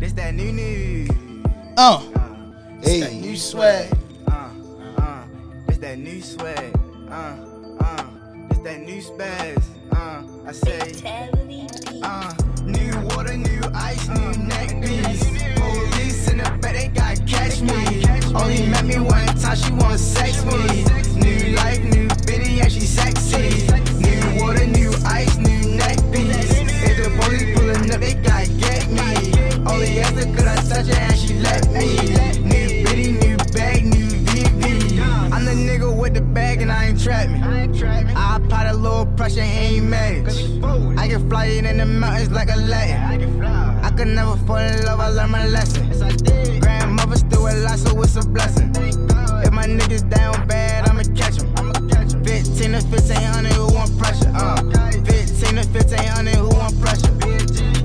This that new. Hey. That new swag. This that new swag. This that new spaz. I say. New water, new ice, new neck piece. Police in the back, they gotta catch me. Only met me one time, she wanna sex me. New life, new bitty, and she sexy. New water, new ice, new neck piece. If the police pulling up, they gotta get me. Only after could I touch her and she let me. New bitty, new bag, new VV. I'm the nigga with the bag and I ain't trapping. I apply a little pressure, ain't mad. I can fly it in the mountains like a Latin. I could never fall in love, I learned my lesson. Grandmother still alive, so it's a blessing. If my niggas down bad, I'ma catch them. 15 to 1500, who want pressure? 15 to 1500, who want pressure?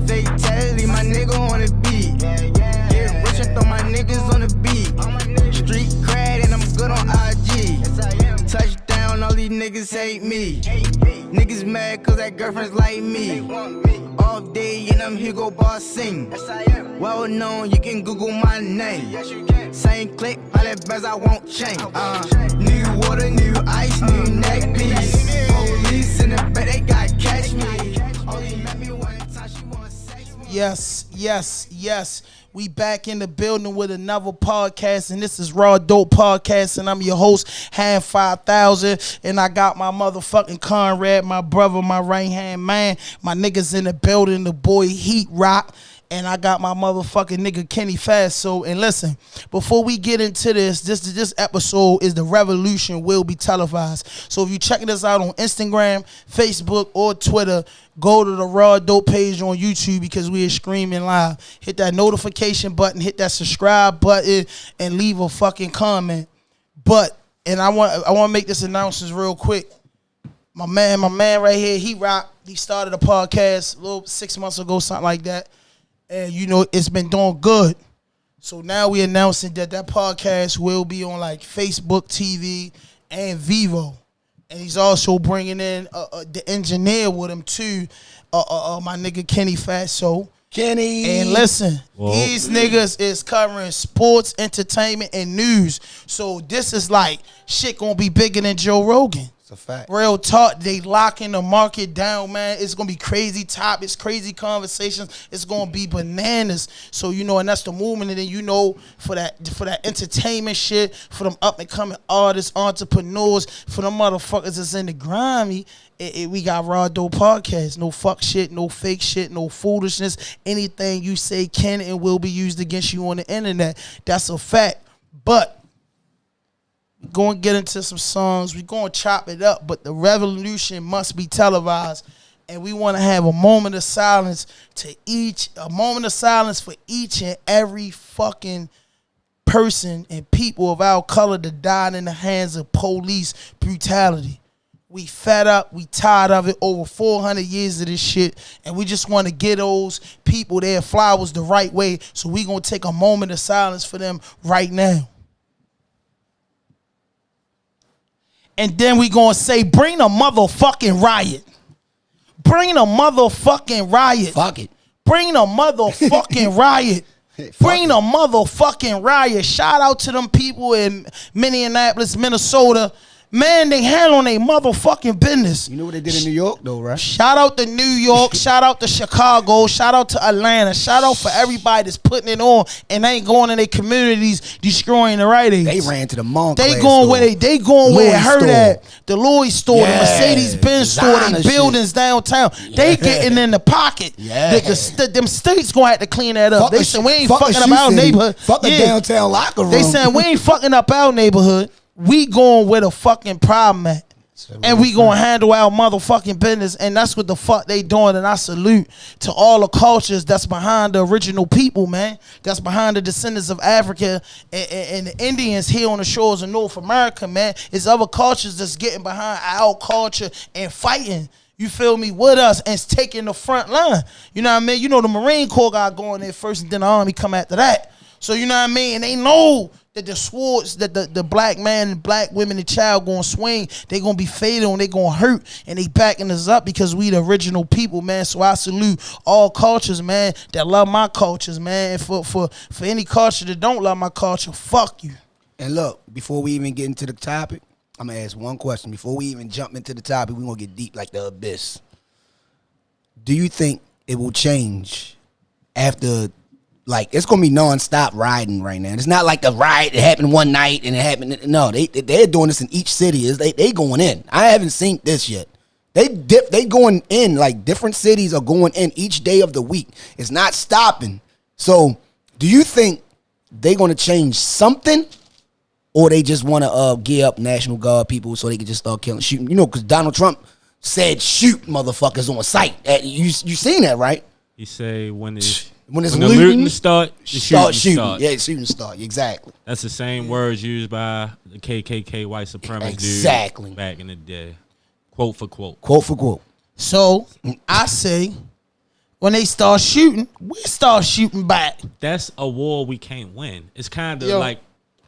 Fatality, my nigga on the beat. Get rich and throw my niggas on the beat. Street cred and I'm good on IG. Touchdown, all these niggas hate me. Niggas mad cause that girlfriend's like me. All day and I'm Hugo Boss sing. Well known, you can Google my name. Same click, all that best I won't change. New water, new ice, new neck piece. Police in the back, they gotta catch me. Only met me one time, she wanna sex me. Yes. We back in the building with another podcast, and this is RAWDOPE PODCAST, and I'm your host, Han 5000, and I got my motherfucking Conrad, my brother, my right-hand man, my niggas in the building, the boy Heat Rock, and I got my motherfucking nigga Kenny Faso. And listen, before we get into this episode is the Revolution Will Be Televised. So if you're checking us out on Instagram, Facebook, or Twitter, go to the RAWDOPE page on YouTube because we are streaming live. Hit that notification button, hit that subscribe button, and leave a fucking comment. And I want to make this announcement real quick. My man right here, Heat Rock, he started a podcast a little 6 months ago, something like that. And, you know, it's been doing good. So now we announcing that podcast will be on, like, Facebook TV and Vivo. And he's also bringing in the engineer with him, too, my nigga Kenny Faso. Kenny. And listen, these niggas is covering sports, entertainment, and news. So this is like shit gonna be bigger than Joe Rogan. It's a fact. Real talk, they locking the market down, man. It's gonna be crazy topics, crazy conversations. It's gonna be bananas. So you know, and that's the movement. And then you know, for that entertainment shit, for them up and coming artists, entrepreneurs, for them motherfuckers that's in the grimy, we got RAWDOPE Podcast. No fuck shit, no fake shit, no foolishness. Anything you say can and will be used against you on the internet. That's a fact. But we're going to get into some songs. We're going to chop it up, but the revolution must be televised. And we want to have a moment of silence for each and every fucking person and people of our color that died in the hands of police brutality. We fed up, we tired of it, over 400 years of this shit, and we just want to get those people their flowers the right way, so we going to take a moment of silence for them right now. And then we gonna say, bring a motherfucking riot. Bring a motherfucking riot. Fuck it. Bring a motherfucking riot. Bring a motherfucking riot. Shout out to them people in Minneapolis, Minnesota. Man, they handling their motherfucking business. You know what they did in New York, though, right? Shout out to New York. Shout out to Chicago. Shout out to Atlanta. Shout out for everybody that's putting it on and ain't going in their communities destroying the Rite Aids. They ran to the Montclair They going store. they going where it hurt at. The Louis store, Yeah, the Mercedes-Benz store, they buildings downtown. Yeah. They getting in the pocket. Yeah. Them states gonna have to clean that up. Fuck They the said we ain't fuck the fucking Shoe up our City. neighborhood. Fuck the downtown locker room. They saying we ain't fucking up our neighborhood. We going where the fucking problem at. And we gonna handle our motherfucking business, and that's what the fuck they doing. And I salute to all the cultures that's behind the original people, man. That's behind the descendants of Africa and the Indians here on the shores of North America, man. It's other cultures that's getting behind our culture and fighting. You feel me, with us, and it's taking the front line. You know what I mean? You know the Marine Corps got going there first, and then the Army come after that. So you know what I mean? And they know that the swords that the black man and black women and child gonna swing, they gonna be fatal and they gonna hurt, and they backing us up because we the original people, man. So I salute all cultures, man, that love my cultures, man. And for any culture that don't love my culture, fuck you. And look, before we even get into the topic, I'm gonna ask one question. Before we even jump into the topic, we're gonna get deep like the abyss. Do you think it will change after, like, it's gonna be non-stop riding right now? It's not like a ride that happened one night and it happened. No, they're doing this in each city. They going in. I haven't seen this yet. They going in, like different cities are going in each day of the week. It's not stopping. So, do you think they gonna change something, or they just want to gear up National Guard people so they can just start shooting? You know, because Donald Trump said shoot motherfuckers on sight. You seen that, right? He say when the looting start, shooting. Yeah, shooting start. Exactly. That's the same words used by the KKK white supremacist exactly. dude back in the day. Quote for quote. Quote for quote. So I say, when they start shooting, we start shooting back. That's a war we can't win. It's kind of like,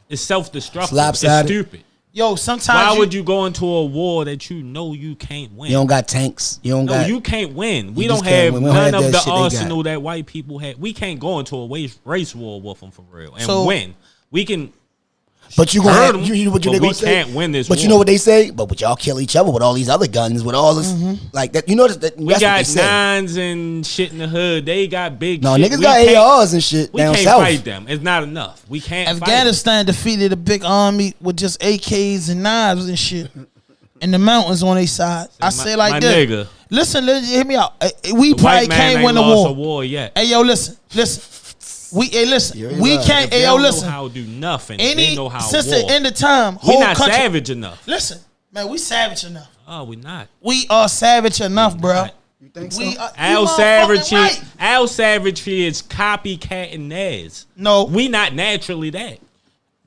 it's self-destructive. It's stupid. Yo, sometimes why would you go into a war that you know you can't win? You don't got tanks. You can't win. We don't have none of the arsenal that white people have. We can't go into a race war with them for real and win. We can. But you gonna have, you know what they gonna say? Can't win this. But war. You know what they say? But y'all kill each other with all these other guns, with all this like that. You know that we got nines and shit in the hood. They got big. No, shit. Niggas got ARs and shit down south. We can't fight them. It's not enough. We can't. Afghanistan defeated a big army with just AKs and knives and shit, and the mountains on their side. I say like this. Nigga. Listen, hear me out. We probably can't win the war. A war yet. Hey yo, listen. We can't. Hey yo, listen. Know how to do nothing. They know how since war. the end of time, we not savage enough. Listen, man, we savage enough. Oh, we not. We are savage enough, bro. You think so? Our savagery is copycatting theirs. No, we not naturally that.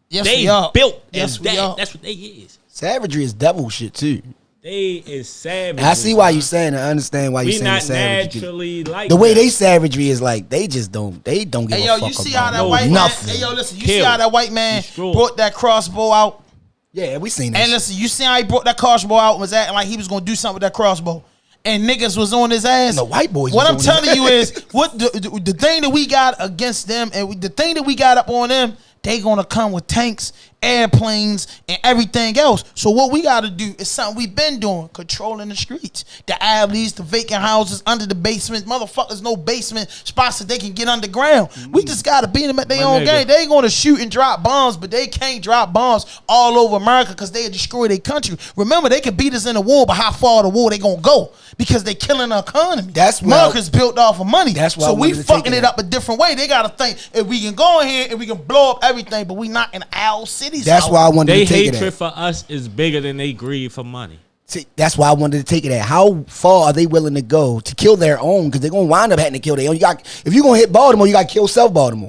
Yes, they we are. Built yes, as we that. are. That's what they is. Savagery is devil shit too. They is savage. I see why you saying. I understand why you saying savage. We not naturally like the way that. they savagery is like they just don't. They don't give a fuck you see about how that white nothing. man? Hey yo, listen. You see how that white man brought that crossbow out? Yeah, we seen that. And listen, you see how he brought that crossbow out and was acting like he was gonna do something with that crossbow, and niggas was on his ass. And the white boys. What I'm telling you is, what the thing that we got against them, and the thing that we got up on them, they gonna come with tanks, airplanes, and everything else. So what we gotta do is something we've been doing: controlling the streets, the alleys, the vacant houses, under the basement. Motherfuckers, no basement spots that they can get underground. We just gotta beat them at their own game. They gonna shoot and drop bombs, but they can't drop bombs all over America because they destroy their country. Remember, they can beat us in the war, but how far the war they gonna go? Because they killing our economy. That's America's built off of money. That's why so we fucking it up a different way. They gotta think if we can go in here and we can blow up everything, but we not in our cities. That's why I wanted to take it. Their hatred for us is bigger than they greed for money. See, that's why I wanted to take it at. How far are they willing to go to kill their own? Because they're gonna wind up having to kill their own. If you're gonna hit Baltimore, you gotta kill South Baltimore.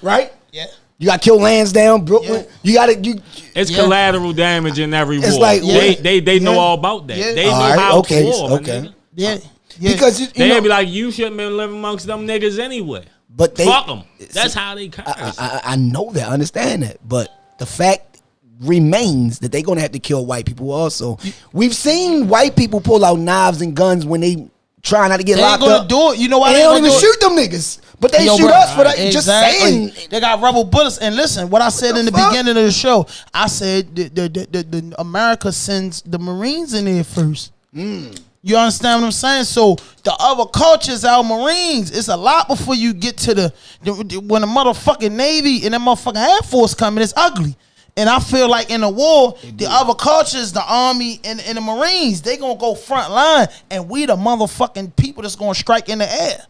Right? Yeah. You gotta kill Lansdowne, Brooklyn. Yeah. It's collateral damage in every war. Like, they know all about that. Yeah. They know how to war. Yeah. Yeah. Because they'll be like, you shouldn't be living amongst them niggas anyway. But fuck them. That's how they curse. I know that. I understand that. But the fact remains that they're going to have to kill white people also. We've seen white people pull out knives and guns when they try not to get locked up. They ain't going to do it. You know why they don't even shoot them niggas. But they shoot us for that. Exactly. Just saying. They got rubber bullets. And listen, what I said in the beginning of the show, I said the America sends the Marines in there first. You understand what I'm saying? So the other cultures, our Marines, it's a lot before you get to when the motherfucking Navy and the motherfucking Air Force coming, it's ugly. And I feel like in the war, the other cultures, the Army and the Marines, they gonna go front line, and we the motherfucking people that's gonna strike in the air.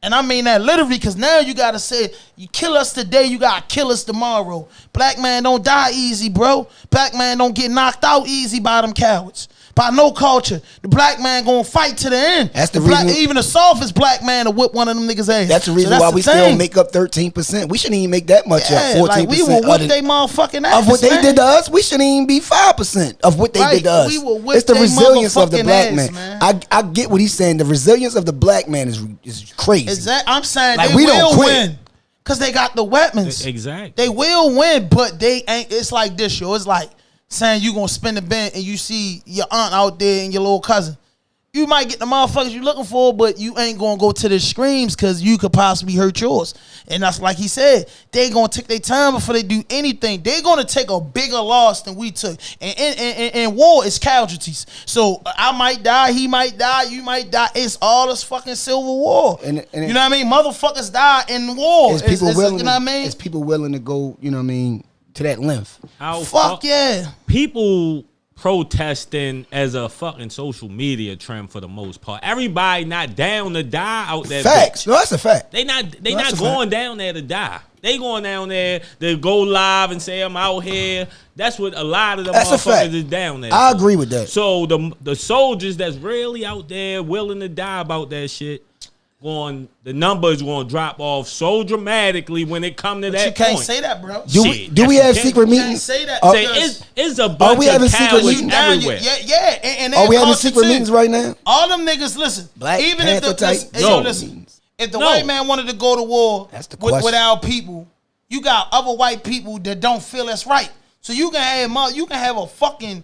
And I mean that literally, because now you gotta say, you kill us today, you gotta kill us tomorrow. Black man don't die easy, bro. Black man don't get knocked out easy by them cowards. By no culture. The black man gonna fight to the end. That's the reason. Even the softest black man to whip one of them niggas' ass. That's the reason why we still make up 13%. We shouldn't even make that much up. 14%. Like we will whip they motherfucking ass. Of what they did to us, we shouldn't even be 5% of what they did to us. We will whip it's the resilience of the black ass, man. I get what he's saying. The resilience of the black man is crazy. Exactly. I'm saying like, they we will don't quit. win. Because they got the weapons. Exactly. They will win, but they ain't. It's like this, yo. It's like saying you gonna spin the bend and you see your aunt out there and your little cousin. You might get the motherfuckers you looking for, but you ain't gonna go to the screams because you could possibly hurt yours. And that's like he said, they gonna take their time before they do anything. They gonna take a bigger loss than we took. And war is casualties. So I might die, he might die, you might die. It's all this fucking civil war. And you know what I mean? Motherfuckers die in war. Is people willing? You know what I mean? Is people willing to go? You know what I mean? To that length? Fuck yeah. People protesting as a fucking social media trend for the most part. Everybody not down to die out there. Facts. Bitch. No, that's a fact. They not going down there to die. They going down there to go live and say I'm out here. That's what a lot of the motherfuckers is down there. I agree with that. So the soldiers that's really out there willing to die about that shit, the numbers going to drop off so dramatically when it come to that you can't point. say that, bro. Do we have secret meetings? You can't say that. It's a bunch of cowards everywhere. Yeah. And are we having secret meetings right now? All them niggas, listen. Black even Panther if type. If the white man wanted to go to war with our people, you got other white people that don't feel that's right. So you can have a fucking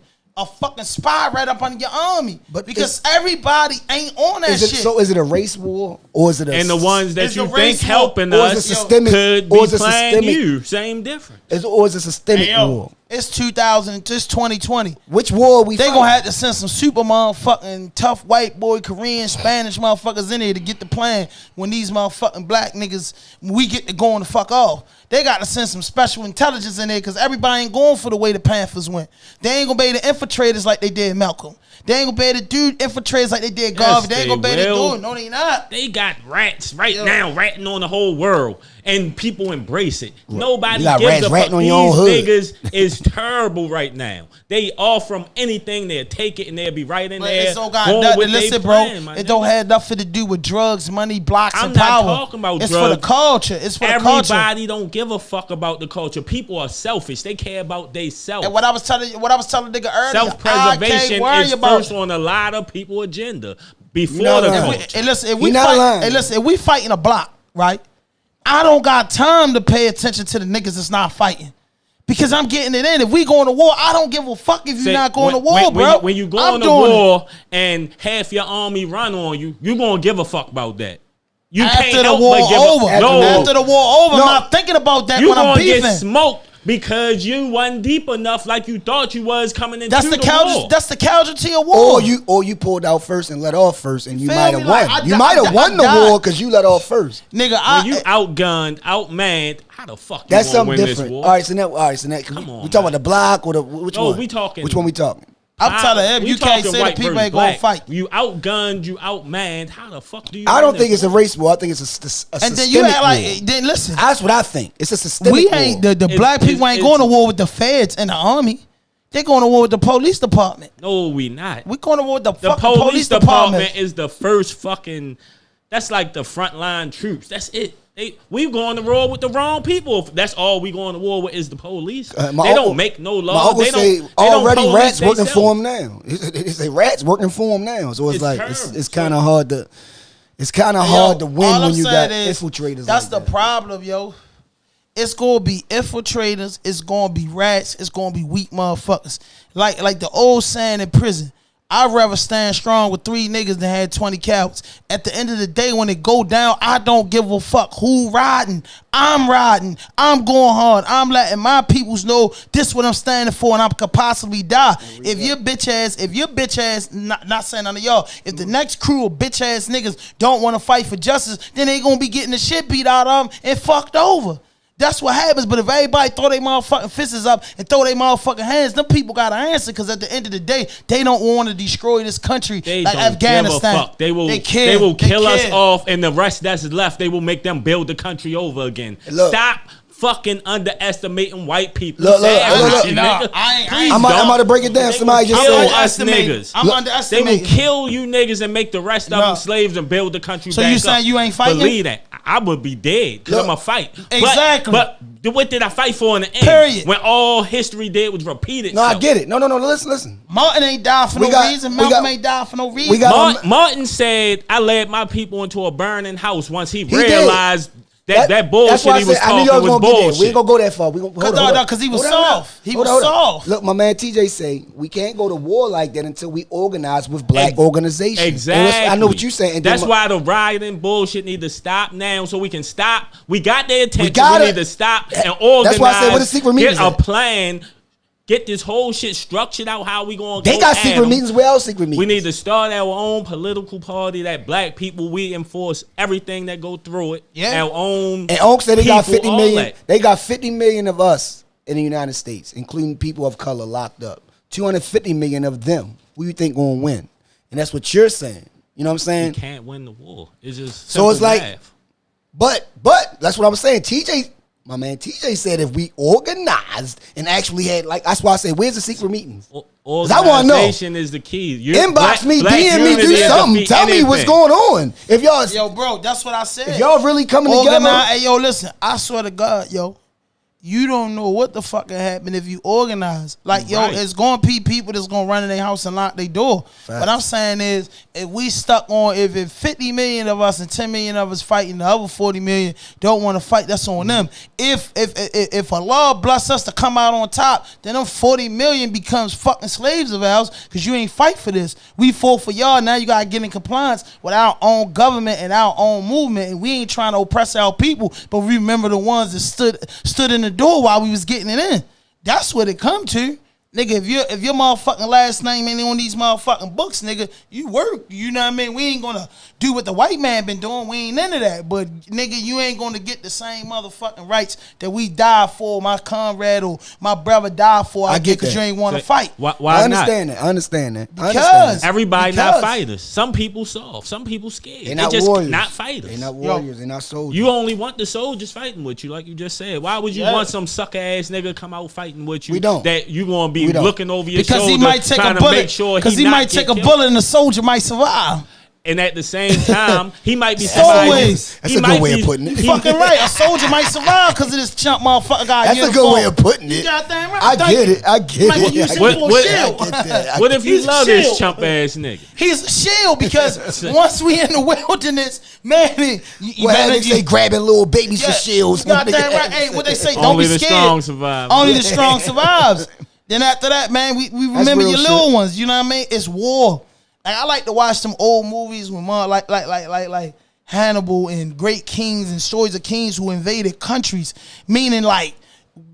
spy right up under your army, but because everybody ain't on that shit. So is it a race war or is it and the ones that you think helping us could be playing you? Same difference. Or is it systemic war? It's 2020. Which war they gonna have to send some super motherfucking tough white boy, Korean, Spanish motherfuckers in there to get the plan when these motherfucking black niggas, we get to going the fuck off. They got to send some special intelligence in there because everybody ain't going for the way the Panthers went. They ain't gonna be able to infiltrate us like they did Malcolm. They ain't gonna be able to do infiltrators like they did Garvey. They ain't gonna be able to do it. No, they not. They got rats now ratting on the whole world, and people embrace it. Nobody gives a fuck. These niggas is terrible right now. They all from anything. They'll take it and they'll be right in there. It's listen, bro. It don't have nothing to do with drugs, money, blocks, and power. I'm not talking about drugs. It's for the culture. It's for the culture. Everybody don't give a fuck about the culture. People are selfish. They care about they self. And what I was telling nigga earlier, self-preservation is first on a lot of people's agenda before the culture. If we fight in a block, right? I don't got time to pay attention to the niggas that's not fighting. Because I'm getting it in. If we going to war, I don't give a fuck if you're not going to war, bro. When you going to war and half your army run on you, you going to give a fuck about that. You after the war over. After the war over, I'm not thinking about that when I'm beefing. You going to get smoked because you wasn't deep enough like you thought you was coming into the war. That's the casualty of war. Or you pulled out first and let off first, and you might have won. You might have won the war because you let off first. Nigga, when you outgunned, outmanned, how the fuck that's you gonna win different. this war? All right, so that come on, we talking about the block or which one? We talking. Which one we talking? I'm telling him, you can't say that people ain't gonna fight. You outgunned, you outmanned. How the fuck do you? I don't think it's a race war. I think it's a and then you act like, then listen. That's what I think. It's a systemic war. The black people ain't going to war with the feds and the army. They're going to war with the police department. No, we not. We going to war with the police department is the first fucking. That's like the frontline troops. That's it. We going to war with the wrong people. That's all we going to war with is the police. They don't make no laws. They don't already rats working for them now. They say rats working for them now. So it's like it's kind of hard to hard to win when you got infiltrators. That's the problem, yo. It's gonna be infiltrators. It's gonna be rats. It's gonna be weak motherfuckers. Like the old saying in prison. I'd rather stand strong with 3 niggas than had 20 cowards. At the end of the day, when it go down, I don't give a fuck who riding. I'm riding. I'm going hard. I'm letting my peoples know this what I'm standing for and I could possibly die. If your bitch ass, not saying none of y'all, if the next crew of bitch ass niggas don't want to fight for justice, then they gonna be getting the shit beat out of them and fucked over. That's what happens. But if everybody throw their motherfucking fists up and throw their motherfucking hands, them people got to answer because at the end of the day, they don't want to destroy this country like Afghanistan. They will kill us off, and the rest that's left, they will make them build the country over again. Stop fucking underestimating white people. I'm about to break it down. Somebody just kill us niggas. I'm underestimating. They will kill you niggas and make the rest of them slaves and build the country back up. So you saying you ain't fighting? Believe that. I would be dead because I'm a fight. Exactly. But what did I fight for in the end? Period. When all history did was repeat itself. No, I get it. No. Listen. Martin ain't died for no reason. Malcolm ain't died for no reason. Martin said, I led my people into a burning house once he realized That bullshit he was talking was bullshit. We ain't gonna go that far. Because he was soft. He was soft. Look, my man TJ say we can't go to war like that until we organize with black organizations. Exactly. I know what you're saying. That's why the rioting bullshit need to stop now, so we can stop. We got their attention. We need to stop and organize. That's why I said, what the secret meetings? Get a plan. Get this whole shit structured out. How we gonna? They got secret meetings. We all secret meetings. We need to start our own political party. That black people, we enforce everything that go through it. Yeah. Our own. And Onk said they got 50 million. They got 50 million of us in the United States, including people of color locked up. 250 million of them. Who you think gonna win? And that's what you're saying. You know what I'm saying? You can't win the war. It's just so it's like, math. but that's what I was saying. My man TJ said if we organized and actually had, like, that's why I said, where's the secret meetings? Because I want to know. Organization is the key. Inbox me, DM me, do something. Tell me what's going on. If y'all, yo, bro, that's what I said. If y'all really coming together. Hey, yo, listen, I swear to God, yo, you don't know what the fuck can happen if you organize. Like, yo, it's going to be people that's going to run in their house and lock their door. Facts. What I'm saying is, if we stuck on, if 50 million of us and 10 million of us fighting, the other 40 million don't want to fight, that's on them. If Allah bless us to come out on top, then them 40 million becomes fucking slaves of ours because you ain't fight for this. We fought for y'all. Now you got to get in compliance with our own government and our own movement. And we ain't trying to oppress our people, but we remember the ones that stood in the door while we was getting it in. That's what it come to. Nigga, if your motherfucking last name ain't on these motherfucking books, nigga, you work. You know what I mean? We ain't gonna do what the white man been doing. We ain't into that. But nigga, you ain't gonna get the same motherfucking rights that we died for, my comrade or my brother died for. I get because you ain't want to fight. Why I understand that. I understand that. Because everybody not fighters. Some people soft. Some people scared. They just warriors. Not fighters. They not warriors. They not soldiers. You only want the soldiers fighting with you, like you just said. Why would you want some sucker ass nigga come out fighting with you? We don't. That you gonna be looking over your because shoulder, he might take a bullet. Because he might take a bullet and the soldier might survive. And at the same time, he might be somebody. That's a good way of putting it. You fucking right. A soldier might survive because of this chump motherfucker guy. That's a good way of putting it. Goddamn right. I get it. I get it. What if you love this chump ass nigga? He's a shield because once we in the wilderness, man, they say grabbing little babies for shields. Goddamn right. Hey, what they say? Don't Only be scared. Only the strong survive. Only the strong survives. Then after that, man, we remember your little ones. You know what I mean? It's war. Like, I like to watch some old movies with like Hannibal and great kings and stories of kings who invaded countries. Meaning, like,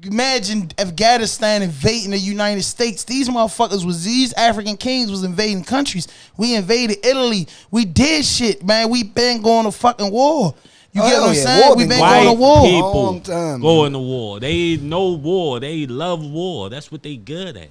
imagine Afghanistan invading the United States. These motherfuckers these African kings was invading countries. We invaded Italy. We did shit, man. We been going to fucking war. You get what I'm saying? We been going to war. People going to war. They know war. They love war. That's what they good at.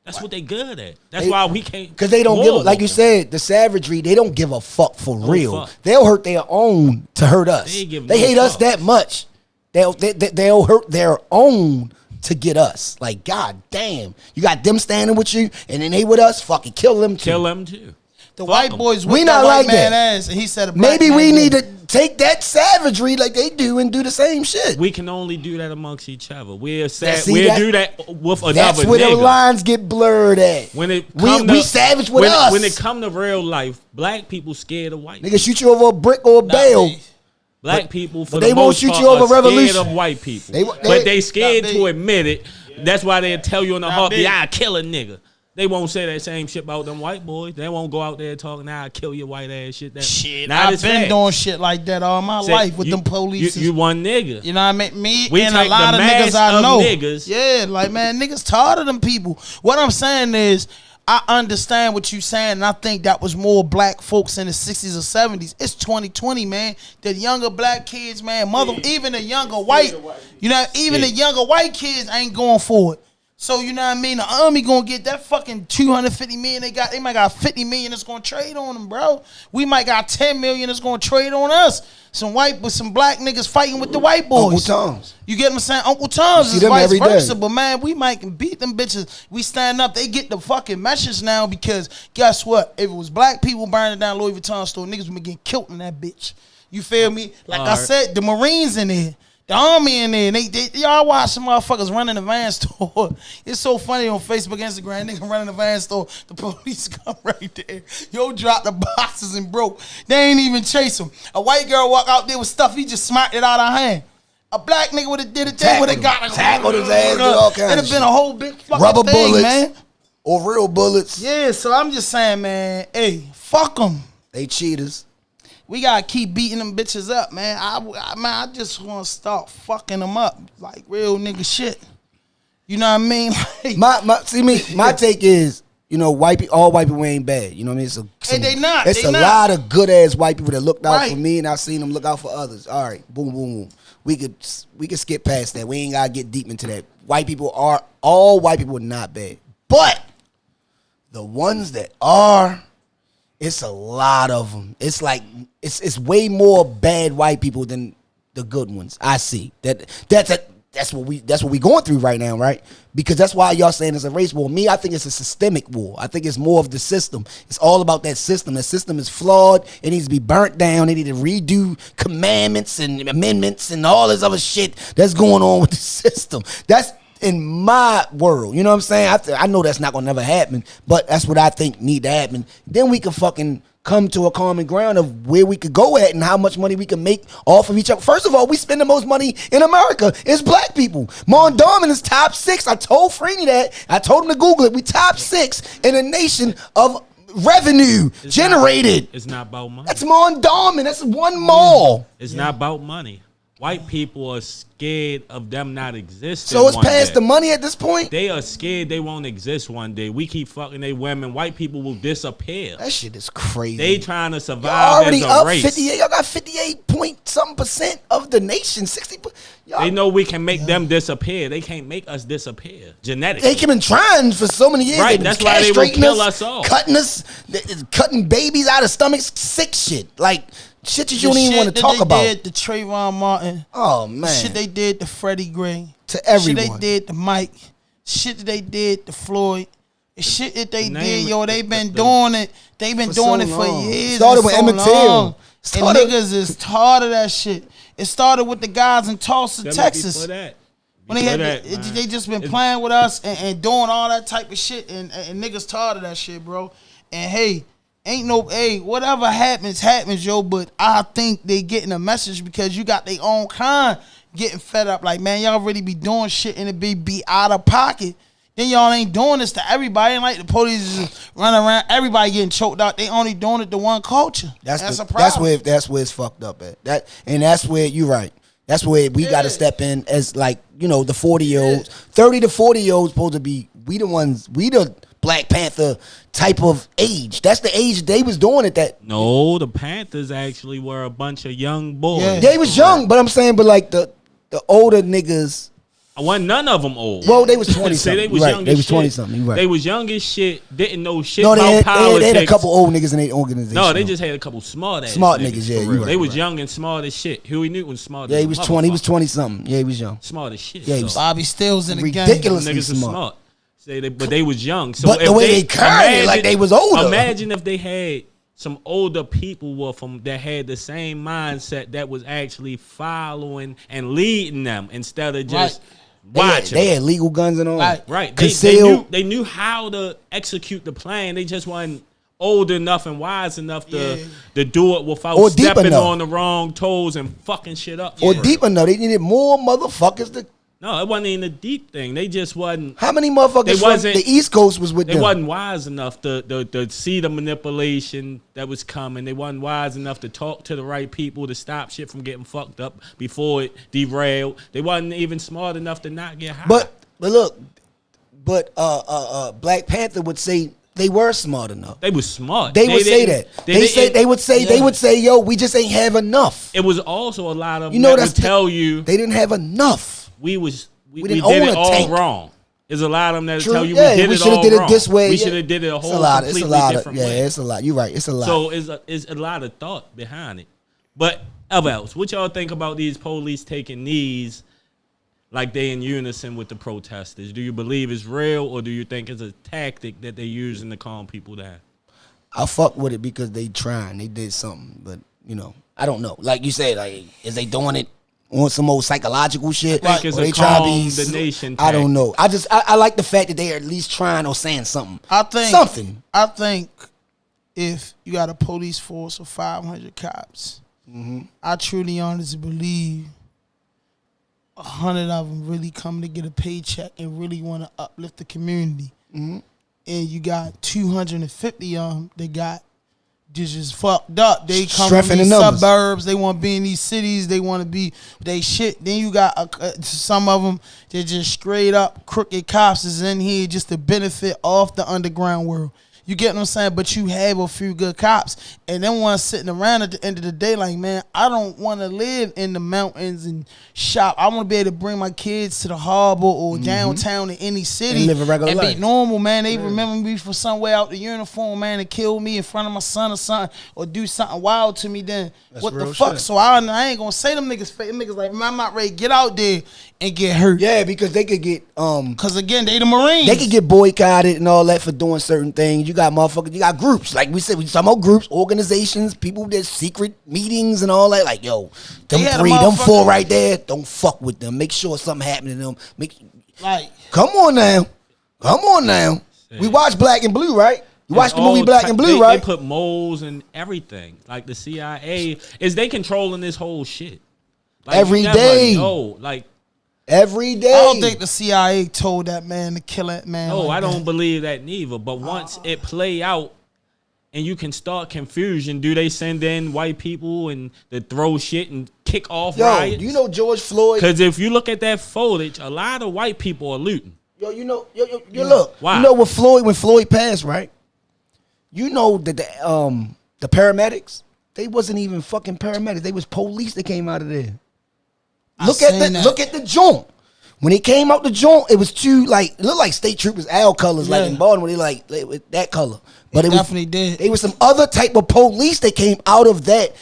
That's what they good at. That's why we can't. Because they don't give, like you said, the savagery. They don't give a fuck for real. They'll hurt their own to hurt us. They hate us that much. They'll hurt their own to get us. Like, god damn, you got them standing with you, and then they with us. Fucking kill them too. Kill them too. The white boys, we not like that. Ass, and he said, maybe we need to take that savagery like they do and do the same shit. We can only do that amongst each other. We'll do that with another. That's where the lines get blurred at. When it we savage with us. When it come to real life, black people scared of white. Nigga shoot you over a brick or a bale. Black people, for they the won't most shoot part, you over are revolution. Scared of white people, but they scared to admit it. That's why they tell you in the heartbeat, "I kill a nigga." They won't say that same shit about them white boys. They won't go out there talking, "Nah, I kill your white ass shit." I've been doing shit like that all my life with them police. You one nigga. You know what I mean? Me and a lot of niggas I know. Yeah, like, man, niggas tired of them people. What I'm saying is, I understand what you're saying, and I think that was more black folks in the 60s or 70s. It's 2020, man. The younger black kids, man, even the younger white, the younger white kids ain't going for it. So, you know what I mean? The army gonna get that fucking 250 million they might got 50 million that's gonna trade on them, bro. We might got 10 million that's gonna trade on us. Some black niggas fighting with the white boys. Uncle Tom's. You get what I'm saying? Uncle Tom's is vice versa. But man, we might can beat them bitches. We stand up. They get the fucking message now because guess what? If it was black people burning down Louis Vuitton store, niggas would be getting killed in that bitch. You feel me? Like I said, the Marines in there. The army in there, and y'all watch some motherfuckers running the van store. It's so funny on Facebook, Instagram, nigga running the van store. The police come right there. Yo, drop the boxes and broke. They ain't even chase him. A white girl walk out there with stuff. He just smacked it out of her hand. A black nigga would have did it. They would have got tackled his ass. All kinds. It'd have been a whole big fucking rubber thing, bullets, man. Or real bullets. Yeah, so I'm just saying, man. Hey, fuck them. They cheaters. We gotta keep beating them bitches up, man. I just want to start fucking them up like real nigga shit. You know what I mean? Like, my take is, you know, all white people ain't bad. You know what I mean? They not. It's lot of good ass white people that looked out for me, and I've seen them look out for others. All right, boom, boom, boom. We could skip past that. We ain't gotta get deep into that. All white people are not bad, but the ones that are. It's a lot of them. It's like it's way more bad white people than the good ones. I see that's what we going through right now, right? Because that's why y'all saying it's a race war. Me, I think it's a systemic war. I think it's more of the system. It's all about that system. The system is flawed. It needs to be burnt down. They need to redo commandments and amendments and all this other shit that's going on with the system. That's in my world, you know what I'm saying? I know that's not gonna never happen, but that's what I think need to happen. Then we can fucking come to a common ground of where we could go at and how much money we can make off of each other. First of all, we spend the most money in America. It's black people. Mondawmin is top 6. I told Freeney that. I told him to Google it. We top 6 in a nation of revenue generated. It's not about money. That's Mondawmin. That's one mall. It's not about money. White people are scared of them not existing. So it's past the money at this point? They are scared they won't exist one day. We keep fucking they women. White people will disappear. That shit is crazy. They trying to survive y'all already as a up race. 58. Y'all got 58.something% of the nation. 60. They know we can make them disappear. They can't make us disappear genetically. They have been trying for so many years. Right, that's why they will kill us all. Cutting babies out of stomachs, sick shit. Like, shit that you don't even want to talk about. The shit they did to Trayvon Martin. Oh, man. The shit they did to Freddie Gray. To everyone. Shit they did to Mike. Shit that they did to Floyd. The shit that they did, yo, they been doing it. They been doing it for years. Started with Emmett Till. And niggas is tired of that shit. It started with the guys in Tulsa, Texas. When they just been playing with us and doing all that type of shit, and niggas tired of that shit, bro. And hey, whatever happens, yo. But I think they getting a message because you got their own kind getting fed up. Like, man, y'all really be doing shit and it be out of pocket. Then y'all ain't doing this to everybody. Ain't like the police just running around, everybody getting choked out. They only doing it to one culture. That's a problem. That's where it's fucked up at. That's where you're right. That's where we got to step in as, like, you know, the 40-year-olds, 30 to 40-year-olds supposed to be. We the Black Panther type of age. That's the age they was doing it. No, the Panthers actually were a bunch of young boys. Yeah. They was young, but I'm saying, like the older niggas. I wasn't none of them old. Well, they was 20-something. They was right. young They was 20-something. Right. They was young as shit. Didn't know shit about politics. They had a couple old niggas in their organization. No, they just had a couple smart niggas. Yeah, right, they was young and smart as shit. Huey Newton was smart. Yeah, he was 20. He was 20-something. Yeah, he was young. Smart as shit. Yeah, he was Bobby Stills in the game. Ridiculously niggas smart. But they was young. So but the way they carried it, like they was older. Imagine if they had some older people that had the same mindset that was actually following and leading them instead of just watching. They had legal guns and all. Right. They knew how to execute the plan. They just wasn't old enough and wise enough to do it without stepping on the wrong toes and fucking shit up. Or deep enough. They needed more motherfuckers to. No, it wasn't even a deep thing. They just wasn't. How many motherfuckers from the East Coast was with them? They wasn't wise enough to see the manipulation that was coming. They wasn't wise enough to talk to the right people to stop shit from getting fucked up before it derailed. They wasn't even smart enough to not get high. But look, Black Panther would say they were smart enough. They was smart. They would say that. They would say, yo, we just ain't have enough. It was also a lot of them that would tell you they didn't have enough. We did it all wrong. There's a lot of them that tell you we did it all wrong. We should have did it this way. We should have did it a whole completely different way. Yeah, it's a lot. You're right. It's a lot. So it's a lot of thought behind it. But else, what y'all think about these police taking knees like they in unison with the protesters? Do you believe it's real, or do you think it's a tactic that they're using to calm people down? I fuck with it because they trying. They did something, but you know, I don't know. Like you said, like is they doing it on some old psychological shit. I think it's or a they try to calm be, the nation. I don't know. I like the fact that they're at least trying or saying something. I think something. I think if you got a police force of 500 cops, I truly honestly believe 100 of them really come to get a paycheck and really want to uplift the community. And you got 250 of them that got just fucked up. They come from these suburbs. They want to be in these cities. They want to be they shit. Then you got some of them that just straight up crooked cops is in here just to benefit off the underground world. You get what I'm saying? But you have a few good cops, and then one sitting around at the end of the day like, man, I don't want to live in the mountains and shop. I want to be able to bring my kids to the harbor or downtown in any city and live a regular life. Be normal, man. They remember me for somewhere out the uniform, man, and kill me in front of my son or something, or do something wild to me. Then what the fuck? Shit. So I ain't gonna say them niggas. Them niggas like, man, I'm not ready to get out there and get hurt. Yeah, because they could get because again, they the Marines. They could get boycotted and all that for doing certain things. You got motherfuckers. You got groups, like we said. We talking about groups, organizations, people that secret meetings and all that. Like, yo, them 4 right there. Don't fuck with them. Make sure something happening to them. Come on now. Yeah. We watched Black and Blue, right? You watched the movie Black and Blue, right? They put moles and everything. Like the CIA they controlling this whole shit. Like, every day. Every day. I don't think the CIA told that man to kill that man. No, I don't believe that neither. But once it play out and you can start confusion, do they send in white people and to throw shit and kick off riots? You know George Floyd? Because if you look at that footage, a lot of white people are looting. Look. Why? You know when Floyd passed, right? You know that the paramedics, they wasn't even fucking paramedics. They was police that came out of there. Look at the joint. When it came out the joint, it was it looked like state troopers, owl colors, like in Baltimore. They with that color. But it definitely did. They was some other type of police that came out of that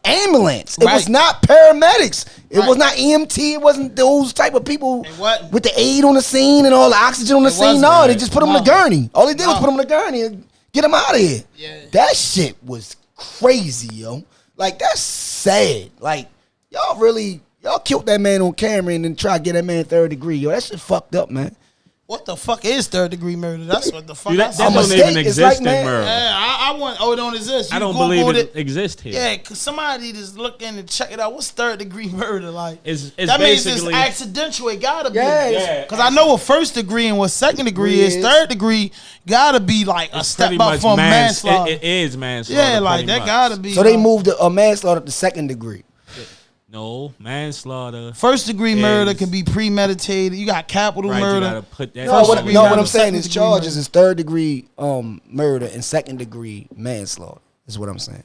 ambulance. It was not paramedics. It was not EMT. It wasn't those type of people with the aid on the scene and all the oxygen on the scene. No, they just put them in a gurney. All they did was put them in a gurney and get them out of here. Yeah. That shit was crazy, yo. Like, that's sad. Like, y'all killed that man on camera and then try to get that man 3rd degree. Yo, that shit fucked up, man. What the fuck is 3rd degree murder? That's what the fuck. Dude, that don't even exist in murder. Yeah, I want. Oh, it don't exist. I don't believe it exists here. Yeah, cause somebody just look in and check it out. What's 3rd degree murder like? It's that means it's accidental. It gotta be. Yeah. Cause I know what 1st degree and what 2nd degree is. 3rd degree gotta be like a step up from manslaughter. It is manslaughter. Yeah, like that gotta be. So they moved a manslaughter to 2nd degree. No, manslaughter. 1st degree murder can be premeditated. You got capital murder. You gotta put that. What I'm saying is charges is 3rd degree murder and 2nd degree manslaughter. Is what I'm saying.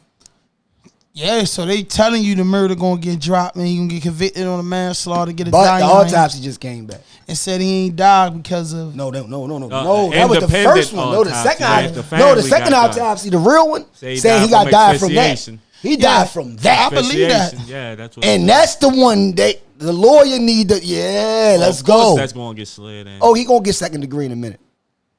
Yeah, so they telling you the murder gonna get dropped and you gonna get convicted on a manslaughter, get a but the autopsy just came back and said he ain't died because of no. That was the first one. No, the second autopsy, the real one, saying he got died from that. He died from that. I believe that. Yeah, that's what. And that's the one that the lawyer need to. Yeah, let's go. That's gonna get slid in. Oh, he gonna get 2nd degree in a minute.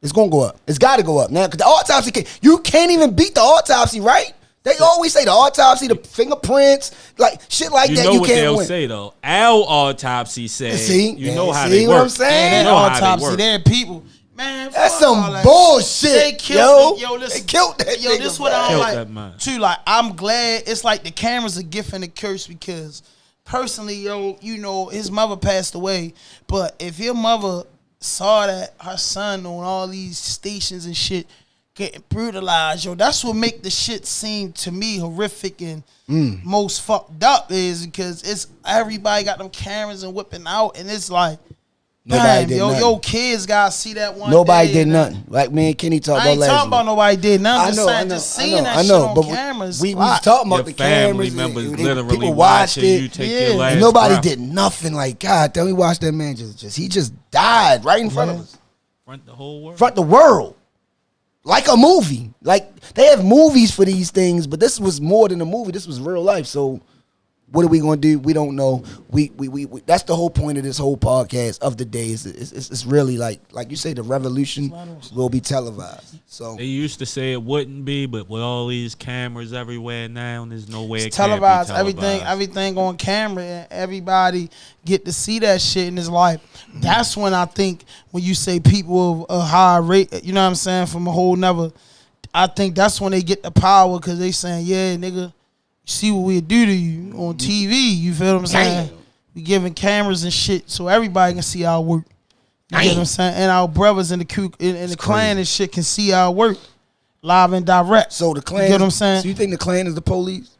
It's gonna go up. It's got to go up now because the autopsy. You can't even beat the autopsy, right? They always say the autopsy, the fingerprints, like shit like that. You can't win. You know what they'll say though. Our autopsy says. See, you know how they work. See what I'm saying? That autopsy, they're people. Man, that's some bullshit. They killed they killed that. Yo, this what I like too. Like, I'm glad it's like the camera's a gift and a curse because personally, you know, his mother passed away. But if your mother saw that her son on all these stations and shit getting brutalized, that's what make the shit seem to me horrific and most fucked up is because it's everybody got them cameras and whipping out and it's like. Nobody did nothing. Yo, kids gotta see that one. Nobody did nothing. Like me and Kenny talked about last week. I ain't talking about nobody did nothing. I know. But cameras. We was talking about the cameras. Members literally people watched it. You take your last and nobody breath. did nothing. Like, God, tell me, watch that man he just died right in front of us. Front the whole world. Front the world. Like a movie. Like they have movies for these things, but this was more than a movie. This was real life. So What are we gonna do? We don't know. We that's the whole point of this whole podcast of the day. It's really like you say, the revolution will be televised. So they used to say it wouldn't be, but with all these cameras everywhere now, there's no way it televised. Can't be televised. Everything on camera, and everybody get to see that shit in his life. That's when I think when you say people of a high rate, you know what I'm saying, from a whole nother. I think that's when they get the power because they saying, yeah, nigga. See what we do to you on TV. You feel what I'm saying? We giving cameras and shit so everybody can see our work. You get what I'm saying? And our brothers in the clan and shit can see our work live and direct. So the clan, you get what I'm saying? So you think the clan is the police?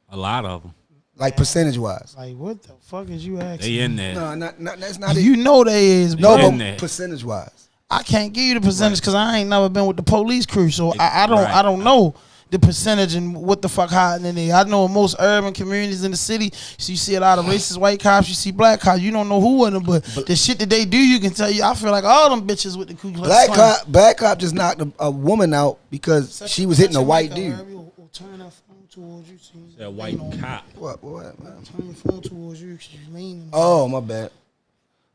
A lot of them. Like percentage wise? Like what the fuck is you asking? They in there. No, that's not it. You know they is. No, bro. but percentage wise. I can't give you the percentage because I ain't never been with the police crew, so I don't Right. know the percentage and what the fuck happening there. I know in most urban communities in the city, so you see a lot of racist white cops, you see black cops. You don't know who in them, but the shit that they do, you can tell you. I feel like all them bitches with the Ku Klux Klan. Black cop just knocked a woman out because she was hitting a white dude. Turn that phone towards you. That white cop. What? Turn your phone towards you because you're leaning. Oh, my bad.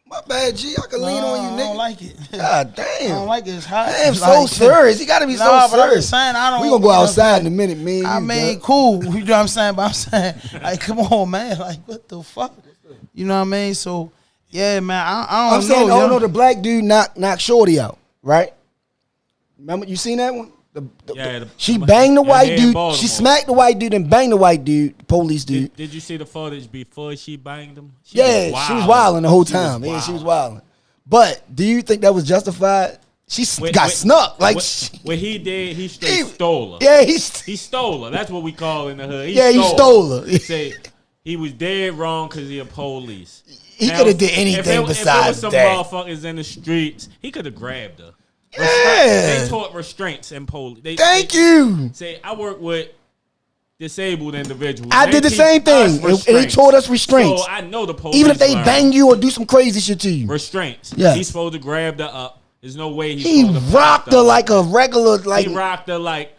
My bad, G. I can lean on you, nigga. I don't like it. God damn. I don't like it. It's hot. I am so serious. He got to be so But I'm serious. saying, I don't. We gonna go outside in a minute, man. I mean, cool. You know what I'm saying? But I'm saying, like, come on, man. Like, what the fuck? You know what I mean? So, yeah, man. I don't know. I'm saying, the black dude knocked Shorty out, right? Remember, you seen that one? She banged the white dude. She smacked the white dude and banged the white dude, the police dude. Did you see the footage before she banged him? She was wilding the whole time. Yeah, she was wilding. But do you think that was justified? She got snuck. Like what he did, he straight stole her. Yeah, he stole her. That's what we call in the hood. He stole her. He say he was dead wrong because he a police. He could have did anything besides that. If there was some motherfuckers in the streets, he could have grabbed her. Yeah. They taught restraints in police. Thank you. Say I work with disabled individuals. I did the same thing. And they taught us restraints. So I know the police. Even if they bang you or do some crazy shit to you. Restraints. Yeah. He's supposed to grab her up. There's no way he rocked her like a regular like. He rocked her like.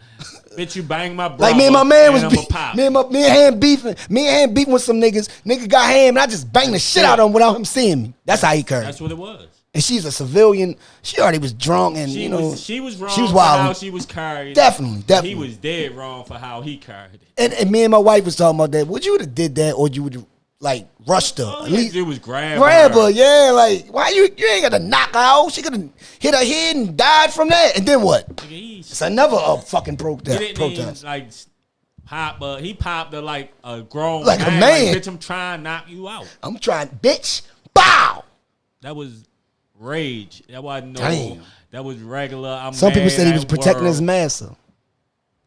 Bitch, you bang my brother. Like me and my man was me and Ham beefing. Me and Ham beefing with some niggas. Nigga got Ham and I just banged the shit out of him without him seeing me. That's how he carried. That's what it was. And she's a civilian. She already was drunk and she was wrong. She was for wild. how she was carried. Definitely. He was dead wrong for how he carried it. And me and my wife was talking about that. Would you have did that or you would have like rushed her? All he had to do was grab her. Yeah. Like why you ain't got to knock her out? She could have hit her head and died from that. And then what? It's another fucking protest. He didn't even, like pop her. He popped her like a grown like man. A man. Like, bitch, I'm trying to knock you out. I'm trying, bitch. Bow. That was rage. That wasn't no. Damn. That was regular. Some people said he was protecting his master.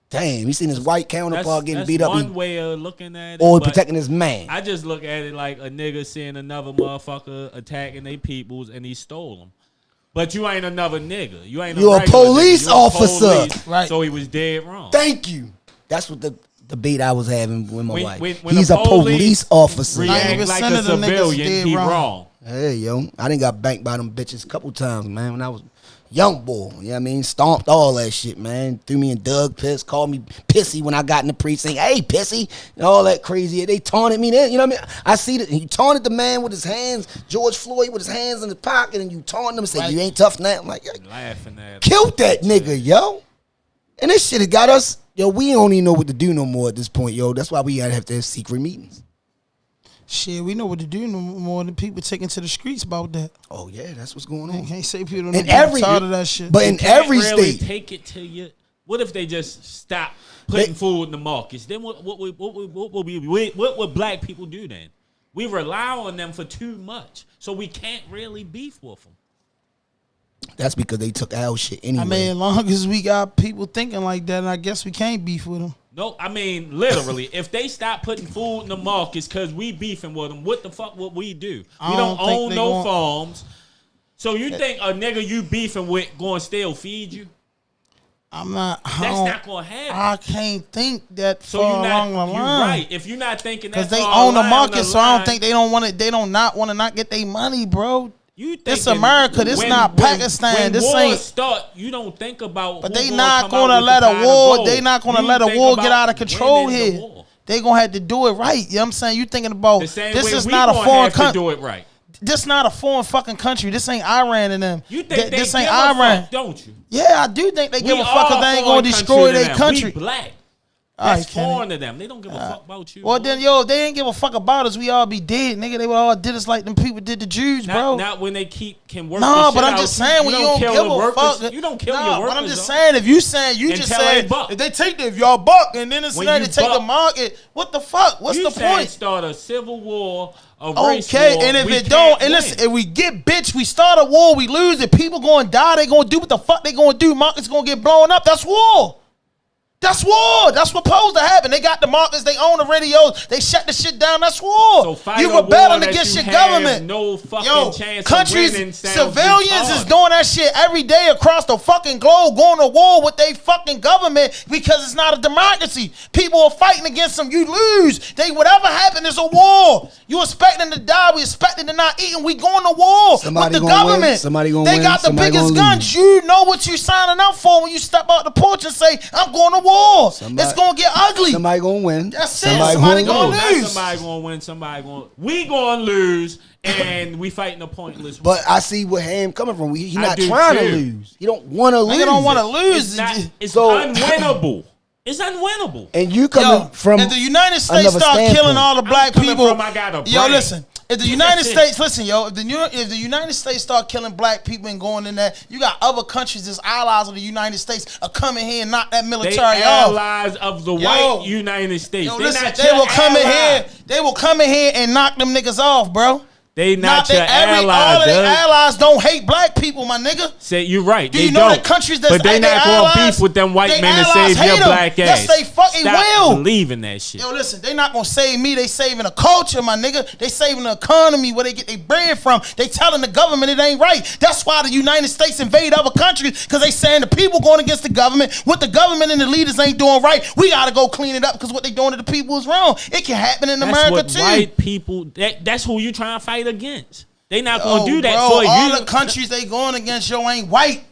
Damn, you seen his white counterpart getting beat up. That's one way of looking at it. Or protecting his man. I just look at it like a nigga seeing another motherfucker attacking their peoples and he stole them. But you ain't another nigga. You're a police officer. Right. So he was dead wrong. Thank you. That's what the debate I was having with my wife. He's a police officer. React like a civilian, he wrong. Hey, yo. I done got banked by them bitches a couple times, man, when I was young boy. You know what I mean? Stomped all that shit, man. Threw me in Doug piss. Called me pissy when I got in the precinct. Hey, pissy. And all that crazy. They taunted me then. You know what I mean? I see that. He taunted the man with his hands. George Floyd with his hands in his pocket. And you taunted him and said, you ain't tough now. I'm like, laughing at him. Killed that nigga, yo. And this shit has got us. Yo, we don't even know what to do no more at this point, yo. That's why we gotta have to have secret meetings. Shit, we know what to do no more than people taking to the streets about that. Oh yeah, that's what's going on. Can't say people don't tired of that shit. But in every really state, take it to you. What if they just stop putting food in the markets? Then what would black people do then? We rely on them for too much, so we can't really beef with them. That's because they took our shit anyway. I mean, as long as we got people thinking like that, I guess we can't beef with them. No, I mean, literally, if they stop putting food in the markets because we beefing with them, what the fuck would we do? We don't own no farms. So you think a nigga you beefing with going to still feed you? I'm not. That's not going to happen. I can't think that so far along the line. You're right. If you're not thinking that because they own the market, so I don't think they don't want it. They don't not want to not get their money, bro. This America. This not Pakistan. This ain't. Start. You don't think about. But they not gonna let a war. They not gonna let a war get out of control here. they gonna have to do it right. You know what I'm saying? You thinking about the same this way is we not a foreign country. Do it right. This not a foreign fucking country. This ain't Iran and them. You think this they ain't give Iran, a fuck, don't you? Yeah, I do think they give a fuck because they ain't gonna destroy their country. We black. That's That's foreign to them. They don't give a fuck about you. Well, then, if they ain't give a fuck about us, we all be dead, nigga. They would all did us like them people did the Jews, bro. Not when they can work. No, but I'm just saying when you don't give a fuck. You don't kill your workers. But I'm just saying if you saying you just said if they take if y'all buck and then it's they take the market, what the fuck? What's the point? Start a civil war. Okay, and if it don't, and listen, if we get bitch, we start a war, we lose. If people gonna die, they gonna do what the fuck they gonna do. Markets gonna get blown up. That's war. That's war. That's what's supposed to happen. They got the markets. They own the radios. They shut the shit down. That's war. So fight you rebelling against your government. No fucking chance countries, of winning. Civilians is doing that shit every day across the fucking globe, going to war with their fucking government because it's not a democracy. People are fighting against them. You lose. Whatever happened is a war. You expecting to die. We expecting to not eat, and we going to war with the government. Win. Somebody gonna win. They got the biggest guns. You know what you signing up for when you step out the porch and say, "I'm going to war." It's gonna get ugly. Somebody gonna win. That's it. Somebody gonna lose. Somebody gonna win. We gonna lose, and we fighting a pointless. But I see where Ham coming from. He not trying to lose. He don't want to lose. He don't want to lose. It's unwinnable. It's unwinnable. And you coming from? If the United States start killing all the black people, listen. If the United States, listen, if the United States start killing black people and going in there, you got other countries that's allies of the United States are coming here and knock that military off. Allies of the white United States. They will come in here. They will come in here and knock them niggas off, bro. They not your allies. All of their allies don't hate black people, my nigga. Say you're right. Do you know that countries that's but they not gonna beef with them white men to save your black ass. Yes, they fucking will. Believe in that shit. Yo, listen, they not gonna save me. They saving a culture, my nigga. They saving the economy where they get their bread from. They telling the government it ain't right. That's why the United States invade other countries because they saying the people going against the government. What the government and the leaders ain't doing right, we gotta go clean it up because what they doing to the people is wrong. It can happen in America too. White people. That's who you trying to fight against. They not gonna do that for you. All the countries they going against, ain't white.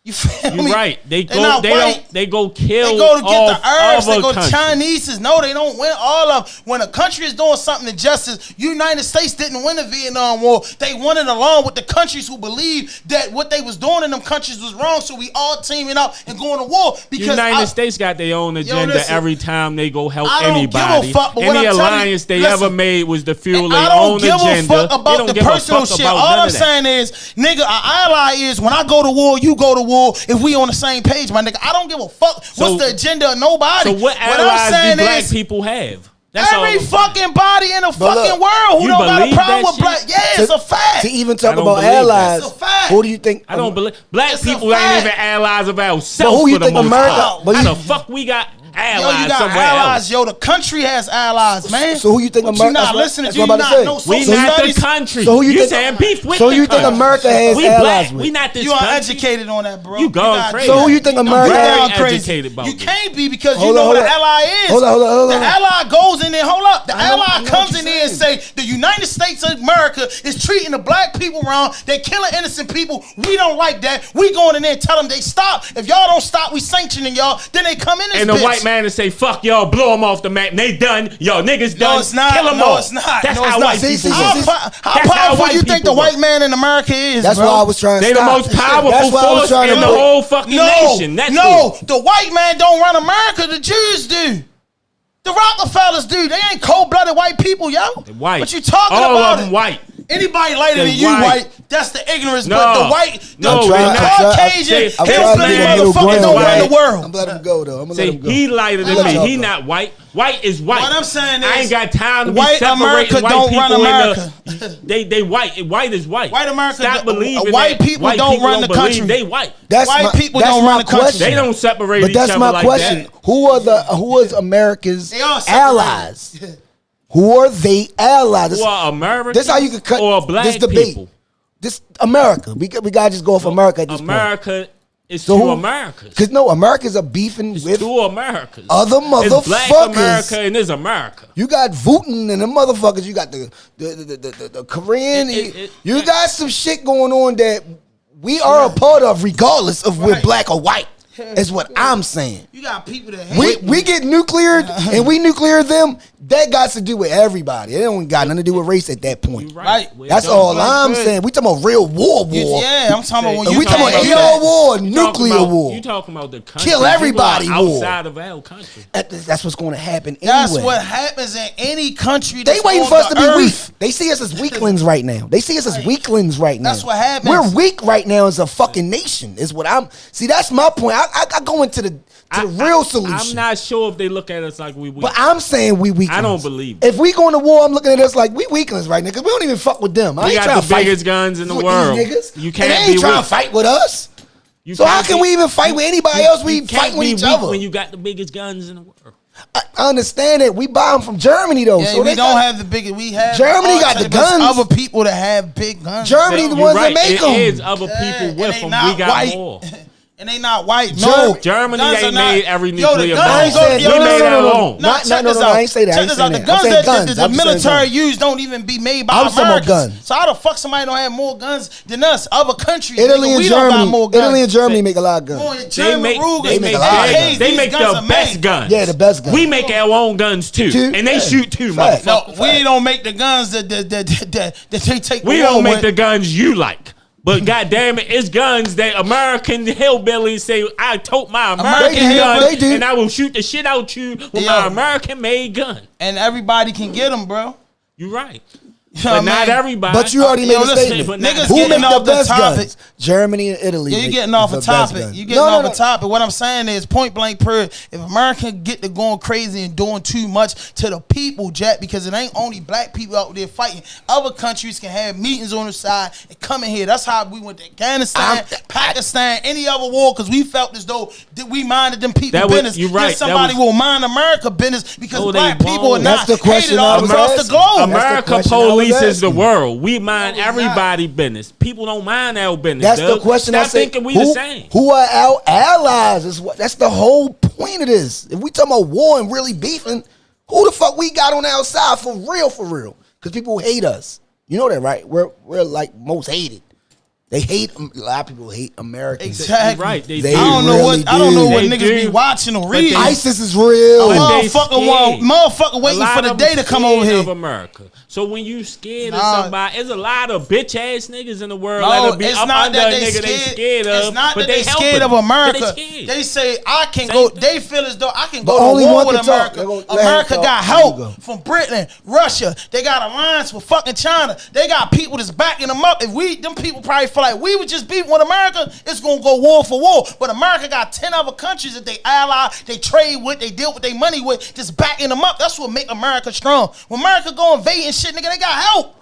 You feel me? You're right. They go not white. They go kill. They go to get the herbs. They go countries. Chinese. No, they don't win all of them. When a country is doing something injustice, United States didn't win the Vietnam War. They won it along with the countries who believe that what they was doing in them countries was wrong. So we all teaming up and going to war. Because United States got their own agenda every time they go help I don't anybody. Give a fuck, but Any alliance they ever made was to fuel their own agenda. I don't give a fuck about the personal shit. All I'm saying is, nigga, an ally is when I go to war, you go to war. If we on the same page, my nigga, I don't give a fuck what's the agenda of nobody. So what allies do black people have? That's every fucking body in the fucking world who don't got a problem with black. Yeah, it's a fact. To even talk about allies, it's a fact. Who do you think? I don't believe black people ain't even allies of ourselves. But who you think America? How the fuck we got allies? You got allies. The country has allies, man. So who you think America? You not listening to? You not know we not the country. So you saying beef with? So you think America has allies? We not this. You are educated on that, bro. You gone crazy. So who you think America has? Educated about? You can't be because you know what an ally is. Hold on. The ally goes in there. Hold up. The ally comes in there and say the United States of America is treating the black people wrong. They killing innocent people. We don't like that. We going in there and tell them they stop. If y'all don't stop, we sanctioning y'all. Then they come in and the white man and say fuck y'all, blow them off the map. And they done. Y'all niggas done. No, it's not. Kill them all. It's not. That's how white people are. How powerful do you think the white man in America is? That's why I was trying to stop. They the most powerful force in the whole fucking nation. The white man don't run America. The Jews do. The Rockefellers do. They ain't cold-blooded white people, yo. They white. What you talking about? All of them white. Anybody lighter than you white, that's the ignorance. No. But the white, the Caucasian, hillbilly motherfucker don't run the world. I'm letting him go, though. I'm gonna let him go. He lighter than me. He not white. White is white. What I'm saying is, I ain't got time to white be separating America white don't people run America. They white. White is white. White America. Stop believing white people white don't people run the country. They white. White people don't run the country. They don't separate each other like that. But that's my question. Who is America's allies? Who are they allies? Who are Americans? This is how you can cut or black this debate. People. This America. We gotta just go off America at this point. America is two Americas. Because no, Americans are beefing with two Americas. Other motherfuckers. It's black America and it's America. You got Putin and the motherfuckers. You got the Korean. You got some shit going on that we are a part of, regardless of we're black or white. Is what I'm saying. You got people that hate We get nuclear and we nuclear them. That got to do with everybody. It don't got nothing to do with race at that point. Right. That's all I'm saying. We talking about real war. Yeah, I'm talking about when you we talking about AR war, nuclear war. You talking about the country. Kill everybody war. Outside of our country. That's what's going to happen anyway. That's what happens in any country. They waiting for us to be weak. They see us as weaklings right now. They see us as weaklings right now. That's what happens. We're weak right now as a fucking nation. Is what I'm. See, that's my point. I go into the real solution. I'm not sure if they look at us like we weak. But I'm saying we weaklings. I don't believe it. If we going to war, I'm looking at us like we weaklings right now because we don't even fuck with them. We got the biggest guns in the world. You can't and they ain't be trying weak. to fight with us. So how can we even fight with anybody else? We fight with each other when you got the biggest guns in the world. I understand it. We buy them from Germany though. Yeah, so we don't have the biggest. We have Germany got the guns. Other people that have big guns. Germany the ones that make them. It is other people with them. We got more. And they not white. Germany ain't made every nuclear bomb. We made our own. No, I ain't say that. Check this out. The guns that the military use don't even be made by Americans. So how the fuck somebody don't have more guns than us? Other countries, Italy and Germany. Italy and Germany make a lot of guns. They make the best guns. Yeah, the best guns. We make our own guns too, and they shoot too, motherfucker. No, we don't make the guns that they take. We don't make the guns you like. But goddamn it, it's guns that American hillbillies say, I tote my American gun and I will shoot the shit out you with my American-made gun. And everybody can get them, bro. You're right. But not everybody. But you already made a statement. Niggas Who getting make off the best topic. guns? Germany and Italy. Yeah, you getting off a topic. You getting off a topic. What I'm saying is point blank period. If America get to going crazy and doing too much to the people, Jack, because it ain't only black people out there fighting. Other countries can have meetings on the side and come in here. That's how we went to Afghanistan, Pakistan, any other war, because we felt as though we minded them people business. You're right. Somebody will mind America business because black people are not hated all across the globe. America polices the world. We mind everybody business. People don't mind our business. That's the question. Stop thinking we the same. Who are our allies? That's the whole point of this. If we talking about war and really beefing, who the fuck we got on our side for real? Because people hate us. You know that, right? We're like most hated. They hate a lot of people hate Americans. Exactly. Right. They I don't know really what niggas be watching or reading. ISIS is real. Motherfucker waiting for the day to come over here. Of America. So when you scared of somebody, there's a lot of bitch ass niggas in the world no, that be it's up not under that a nigga they scared of. It's not but that they scared of America. They say I can go. They feel as though I can go to war with America. America got help from Britain, Russia. They got alliance with fucking China. They got people that's backing them up. If them people probably feel like we would just beat with America, it's gonna go war for war. But America got 10 other countries that they ally, they trade with, they deal with their money with, just backing them up. That's what make America strong. When America go invade and shit, nigga, they got help.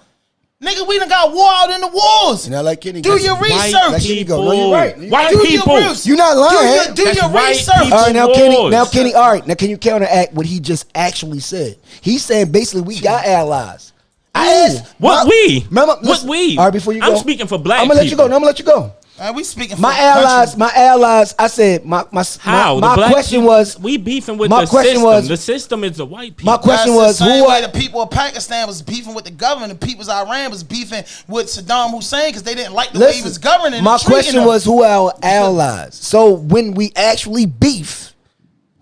Nigga, we done got war out in the wars. Now, like Kenny, do your research. No, you're right. White people. You're not lying. Do your research. All right, now Kenny. All right, now can you counteract what he just actually said? He's saying basically we got allies. I asked what we. All right, before you go, I'm speaking for black people. I'm gonna let you go. We speaking for my allies. I said my question was we beefing with the system. The system is the white people. My question was who are the people of Pakistan was beefing with the government. The people of Iran was beefing with Saddam Hussein because they didn't like the way he was governing. My question was who are our allies. So when we actually beef,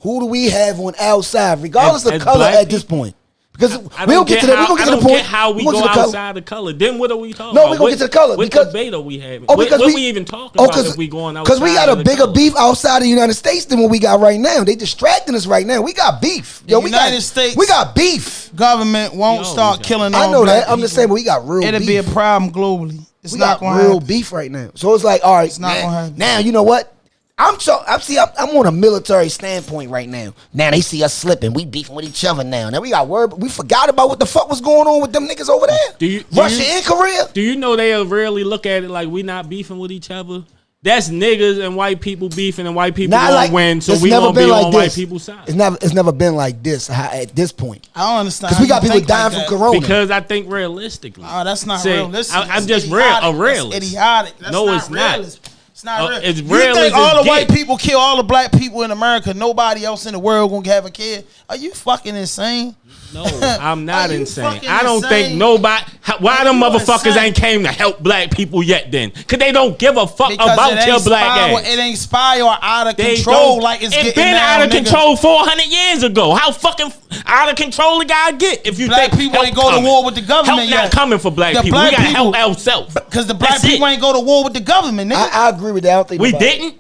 who do we have on our side, regardless of color at this point? Because we'll get to that. We're going to get to the point. How we go outside the color. Then what are we talking about? No, we're going to get to the color. What debate are we having? What we even talking about if we going outside? Because we got a bigger beef outside of the United States than what we got right now. They distracting us right now. We got beef. The United States. We got beef. Government won't start killing all I know that. I'm just saying, but we got real beef. It'll be a problem globally. It's not going to happen. Real beef right now. So it's like, all right, it's not going to happen. Now, you know what? I'm on a military standpoint right now. Now they see us slipping. We beefing with each other now. Now we got word. We forgot about what the fuck was going on with them niggas over there. Russia and Korea. Do you know they'll rarely look at it like we not beefing with each other? That's niggas and white people beefing, and white people gonna win. So we gonna be on white people's side. It's never been like this at this point. I don't understand because we got people dying from corona. Because I think realistically, that's not realistic. I'm just a realist. Idiotic. No, it's not. It's not real. It's you real think as all the it white get. people kill all the black people in America? Nobody else in the world gonna have a kid? Are you fucking insane? No, I'm not Are you insane. fucking I don't insane? think nobody. Why them you motherfuckers insane? ain't came to help black people yet? Then, cause they don't give a fuck Because about it your ain't black spy- ass. It ain't spy or out of They control don't- like it's it getting been now, out of nigga. control 400 years ago. How fucking out of control it gotta get? If you Black think people help ain't go to coming. war with the government help yet. not coming for black The people. black We gotta people- help ourselves. Because the black That's people it. ain't go to war with the government, nigga. I agree with that. I don't think We nobody- didn't.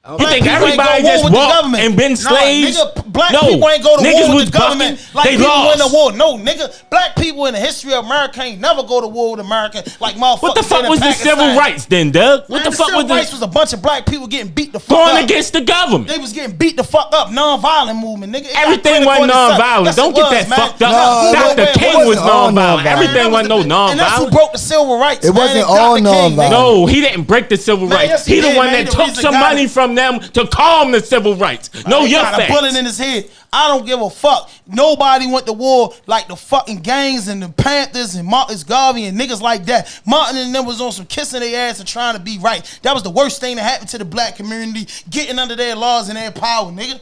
You Black think people ain't go everybody to war just with the walked government. and been slaves? No, nigga, black No. people ain't go to Niggas war was with the government bucking. like They people lost. went to war. No, nigga, black people in the history of America ain't never go to war with America like motherfuckers. What the fuck did in was the Pakistan. civil rights then, Doug? What Man, the fuck civil was rights the was a bunch of black people getting beat the fuck going up. against the government? They was getting beat the fuck up, non-violent movement, nigga. It got Everything critical wasn't in itself. non-violent. Yes, Don't it get was, that man. fucked up. No, Dr. it King wasn't was all non-violent. non-violent. Everything wasn't no And that's who non-violent. broke the civil rights. It man, wasn't and all Dr. King, non-violent. No, he didn't break the civil Man, rights. yes, he he the did, one man. that He the took reason some got money it. from them to calm the civil rights. Know He your got a facts. bullet in his head. I don't give a fuck. Nobody went to war like the fucking gangs and the Panthers and Marcus Garvey and niggas like that. Martin and them was on some kissing their ass and trying to be right. That was the worst thing that happened to the black community, getting under their laws and their power, nigga.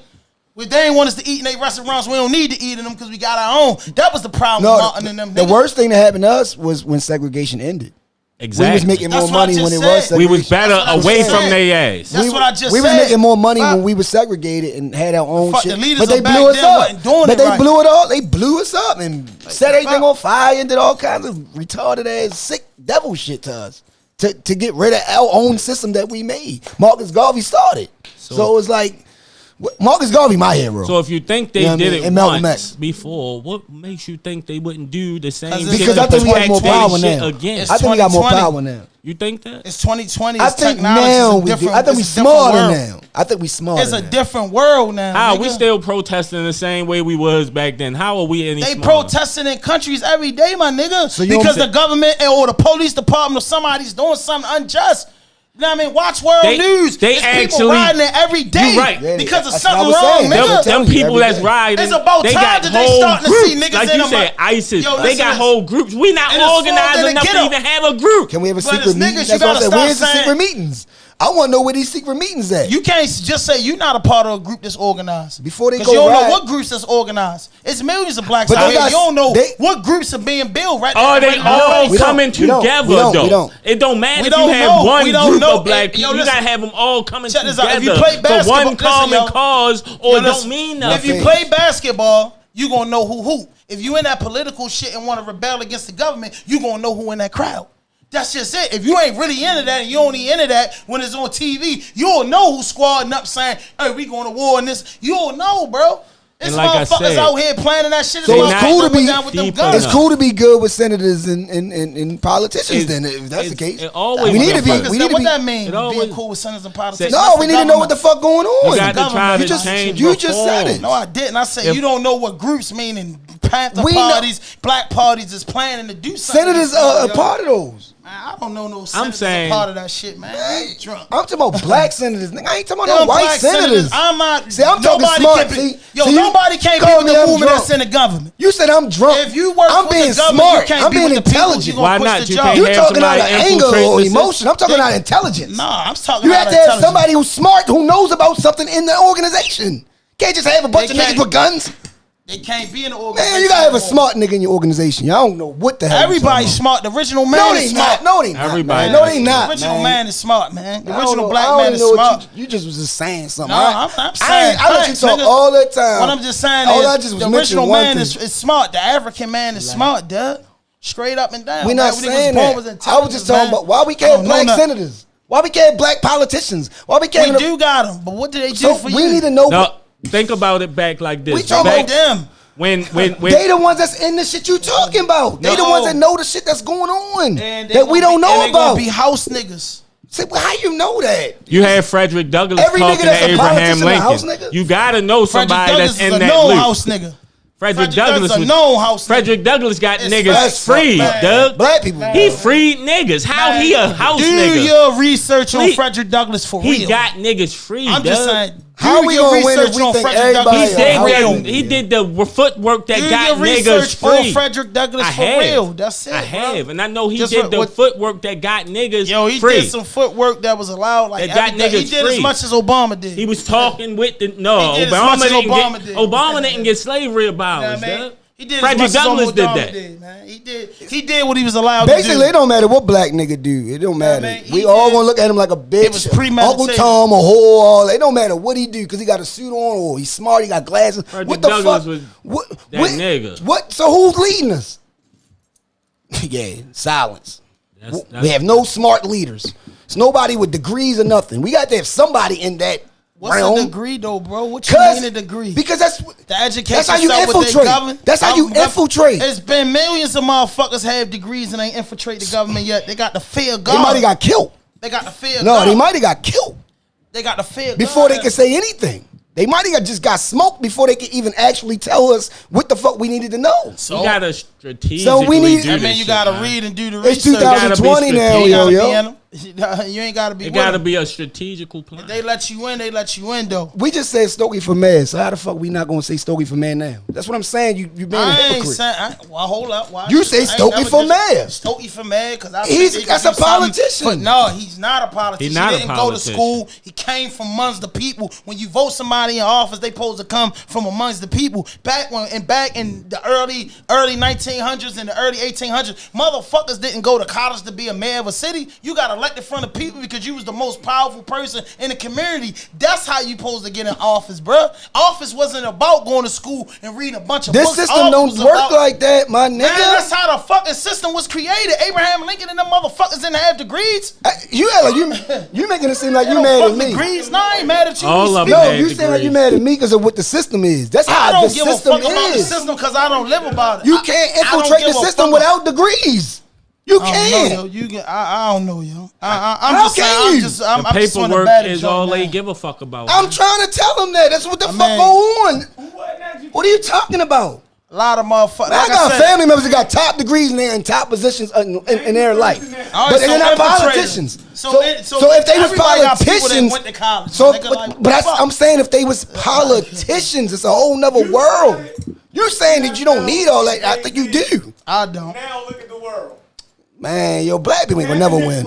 They ain't want us to eat in their restaurants. We don't need to eat in them because we got our own. That was the problem with Martin and them. The nigga. worst thing that happened to us was when segregation ended. Exactly. We was making That's more what I money just when it said. was segregation. We was better That's what I away just from said. their ass. That's what I just We said. was making more money Fuck. when we were segregated and had our own Fuck, shit. the leaders But they of back blew us then up. wasn't doing But it they right. blew it all. They blew us up and set everything fuck? on fire and did all kinds of retarded ass, sick devil shit to us to get rid of our own system that we made. Marcus Garvey started. So it was like Marcus Garvey, my hero. So if you think they You know what I did mean? it And Malcolm once X. before, what makes you think they wouldn't do the same shit? Because to I think we got protect more their power shit now. again? It's I think we got more 2020. power now. You think that? It's 2020. I It's think technology. now It's a we do. different- I think we it's a different smarter world. now. I think we smarter. It's a now. different world now. How nigga. we still protesting the same way we was back then? How are we any They smarter? protesting in countries every day, my nigga. So you because don't- the government or the police department or somebody's doing something unjust. You know what I mean? Watch World News. they It's people actually- riding there every day You right. Yeah, because of that's what I something was wrong, saying. nigga. Them people every that's day. riding, It's about they time got that they whole starting to groups. see niggas like in you them, said, ISIS. Yo, they listen got to whole groups. We not And it's organized formed in enough the to ghetto. even have a group. Can we have a But secret as meeting? niggas, you That's what I gotta said. stop Where's the saying- secret meetings? I want to know where these secret meetings at. You can't just say you're not a part of a group that's organized. Before they 'Cause go you don't ride- know what groups that's organized. It's millions of blacks But out they here. got- You don't know they- what groups are being built right Are they right all We don't. coming We don't. together We don't. though? We don't. It don't matter We if you don't have know. one We don't group know. of black Hey, people. yo, You listen. gotta have them all coming Check this together out. If you play for basketball- one listen, common yo. cause, or Yo, it don't listen, mean if nothing. you play basketball, you gonna know who hoop. If you in that political shit and want to rebel against the government, you gonna know who in that crowd. That's just it. If you ain't really into that and you only into that when it's on TV, you'll know who's squadding up saying, hey, we going to war in this. You'll know, bro. It's And like I motherfuckers said, out here planning that shit. So It's it's not cool to be. down with them people. guns. It's cool to be good with senators and politicians. Then, if that's the case, It always we need to be. Motherfuckers, We need to what be. that mean? It always- Being cool with senators and politicians. No, That's we the need to know what government. the fuck going on. You got to try government. to You just- change. you just said reform. it. No, I didn't. I said If- you don't know what groups mean and Panther We know- parties, black parties is planning to do something. Senators are a part of those. Man, I don't know no senators saying- a part of that shit, man. You drunk. I'm talking about black senators. Nigga, I ain't talking about no Them white black senators. I'm not. See, I'm talking nobody smart. Can be, See, yo, see, you nobody can't call be me, with the I'm movement drunk. that's in the government. You said I'm drunk. If you work I'm with being the government, smart. you can't I'm be being with the people. intelligent. You gonna Why push not? the You job. can't You have talking out of somebody anger infiltrate or the emotion? system. I'm talking out of intelligence. Nah, I'm talking You about have to have intelligence. somebody who's smart who knows about something in the organization. Can't just have a bunch They of niggas can't- with guns. They can't be in the organization. Man, you gotta have a smart nigga in your organization. Y'all don't know what the hell. Everybody's smart. The original man No, is they smart. not. No, they not. Everybody man. No, is they The not. original man is smart, man. The I don't original know- black I don't man is know what smart. You just was just saying something. No, all right? I'm I saying let you talk nigga. all the time. What I'm just saying All I is just was the mentioning original one man thing. is smart. The African man is smart, duh. Straight up and down. We're not Like, when he was saying born that. was I was intelligent, just talking man. about why we I can't don't know black nothing. senators. Why we can't black politicians? Why we can't? We do got them, but what do they do So for we you? need to know. No, think about it back like this. We talking Back about them. when They the ones that's in the shit you talking about. They the No. ones that know the shit that's going on And they that we gonna don't be- know and they gonna about. be house niggas. Say, well, how you know that? you had Frederick Douglass Every nigga talking to that's a Abraham politician a house Lincoln, nigga? you gotta know Frederick somebody Douglass that's is in a that known loop. house nigga. Frederick Douglass a was known house nigga. Frederick Douglass got It's niggas facts, freed, man. Doug. Black people. He freed niggas. How he a house Do nigga? your research on Please. Frederick Douglass for He real. got niggas free. I'm just Doug. saying, How we gonna win if we think everybody? He did the footwork that got niggas free. Frederick Douglass for real. That's it. I have, and I know he did the footwork that got niggas free. He did some footwork that was allowed. Like that got niggas free. He did as much as Obama did. He was talking with the Obama didn't get slavery abolished. He did Frederick Douglass did that. Man. He did what he was allowed Basically, to do. It don't matter what black nigga do. It don't matter. Man, we all gonna look at him like a bitch. It was premeditated. Uncle Tom, a whore, all. It don't matter what he do because he got a suit on or he's smart. He got glasses. Frederick Douglass was that nigga. What? So who's leading us? Yeah, silence. We have no smart leaders. It's nobody with degrees or nothing. We got to have somebody in that. What's a degree though, bro? What you mean a degree? Because that's the education. That's how you infiltrate. That's how you infiltrate. It's been millions of motherfuckers have degrees and ain't infiltrate the government yet. They got the fear of God. They might have got killed. They got the fear of God. No, they might have got killed. They got the fear of before God. They could say anything. They might have just got smoked before they could even actually tell us what the fuck we needed to know. So you gotta strategically do this. I mean, you gotta read and do the research. It's 2020 now, yo. You ain't gotta be. It gotta be a strategical plan. If they let you in, they let you in though. We just said Stokey for mayor, so how the fuck we not gonna say Stokey for mayor now? That's what I'm saying. You being a hypocrite. Well, hold up. Why? You say Stokey for mayor. Stokey for mayor because that's a politician. No, he's not a politician. He didn't go to school. He came from amongst the people. When you vote somebody in office, they supposed to come from amongst the people. Back in the early 1900s and the early 1800s, motherfuckers didn't go to college to be a mayor of a city. You got elected from the people because you was the most powerful person in the community. That's how you supposed to get in office, bro. Office wasn't about going to school and reading a bunch of books. This system don't work like that, my nigga. Man, that's how the fucking system was created. Abraham Lincoln and them motherfuckers didn't have degrees. You making it seem like you mad at me. Degrees? No, I ain't mad at you. No, you saying like you mad at me because of what the system is. That's how the system is. I don't give a fuck about the system because I don't live about it. You can't infiltrate the system without degrees. You can. I don't know, yo. I'm just saying. The paperwork is all they give a fuck about. I'm trying to tell them that. That's what the fuck go on. What are you talking about? A lot of motherfuckers. I got family members that got top degrees and they're in top positions in their life, but they're not politicians. So if they was politicians, I'm saying if they was politicians, it's a whole nother world. You're saying that you don't need all that. I think you do. I don't. Now look at the world. Man, yo, black people ain't gonna never win.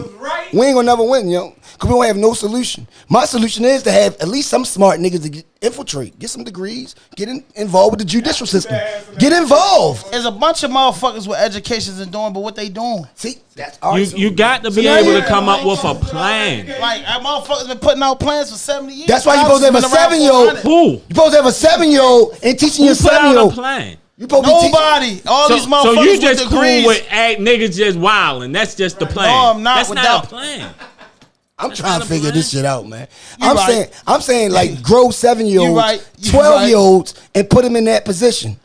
We ain't gonna never win, yo. Cause we don't have no solution. My solution is to have at least some smart niggas to infiltrate, get some degrees, get involved with the judicial system. Get involved. There's a bunch of motherfuckers with educations and doing, but what they doing? See, that's you got to be able to come up with a plan. Like motherfuckers been putting out plans for 70 years. That's why you supposed to have a 7-year-old. Who? You supposed to have a 7-year-old and teaching your 7-year-old plan. Nobody. All these motherfuckers. So you just cool degrees. with niggas just wilding. That's just the plan. No, I'm not. That's not a plan. I'm trying to figure this shit out, man. I'm saying like grow 7-year-olds, 12-year-olds, and put them in that position.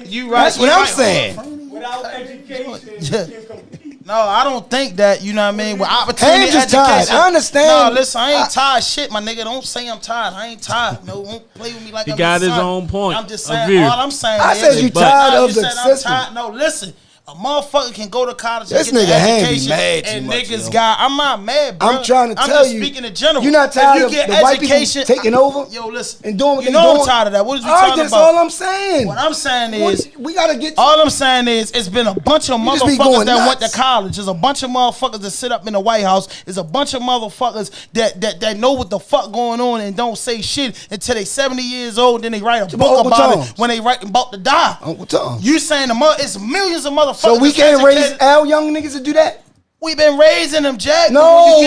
You right. That's what I'm saying. Without education, you can compete. No, I don't think that. You know what I mean? With opportunity, I'm just tired. I understand. No, listen, I ain't tired. Shit, my nigga. Don't say I'm tired. I ain't tired. No, don't play with me like he I'm got his son. own point. I'm just saying. All I'm saying. I said you tired of the system. No, listen. A motherfucker can go to college this and get nigga the be education mad and much, niggas got. I'm not mad, bro. I'm trying to tell you. I'm just speaking in general. You're not tired of the white people taking over? Yo, listen. And doing what you they know doing? I'm tired of that. What is we all talking that's about? All I'm saying. What I'm saying is we gotta get. All I'm saying is it's been a bunch of motherfuckers that went to college. There's a bunch of motherfuckers that sit up in the White House. There's a bunch of motherfuckers that know what the fuck going on and don't say shit until they 70 years old. Then they write a book about it when they write about to die. Uncle Tom. You saying it's millions of motherfuckers. So we can't raise our young niggas to do that? We been raising them, Jack. No,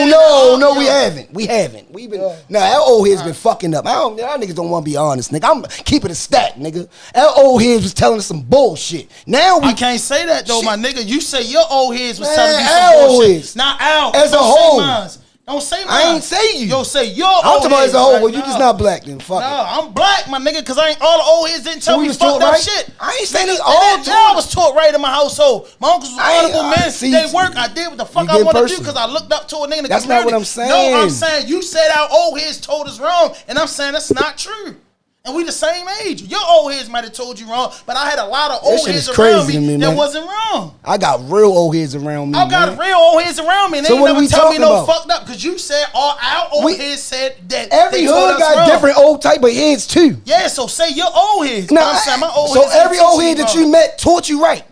we haven't. We've been. Nah, our old heads been fucking up. Our niggas don't want to be honest, nigga. I'm keeping it stacked, nigga. Our old heads was telling us some bullshit. Now I can't say that though, my nigga. You say your old heads was telling you some bullshit. Not our. As a whole. Don't say mine. I ain't say you. Yo, say your I'm old talking about as a whole. Well, you no. just not black then. Fuck no, it. I'm black, my nigga, because all the old heads didn't tell me fucked up shit. I ain't saying it's all taught. I was taught right in my household. My uncles was honorable men. They work. I did what the fuck I wanted to do because I looked up to a nigga in the That's community. not what I'm saying. No, I'm saying you said our old heads told us wrong, and I'm saying that's not true. And we the same age. Your old heads might have told you wrong, but I had a lot of That old shit heads is around crazy to me me, that man. wasn't wrong. I got real old heads around me. I got man. real old heads around me, and they So ain't what are never we tell me talking no about? fucked up. Because you said our old heads said that Every they told hood us got wrong. different old type of heads too. Yeah, so say your old heads. Nah, I'm saying my old so heads every ain't old teach head me that wrong. you met taught you right.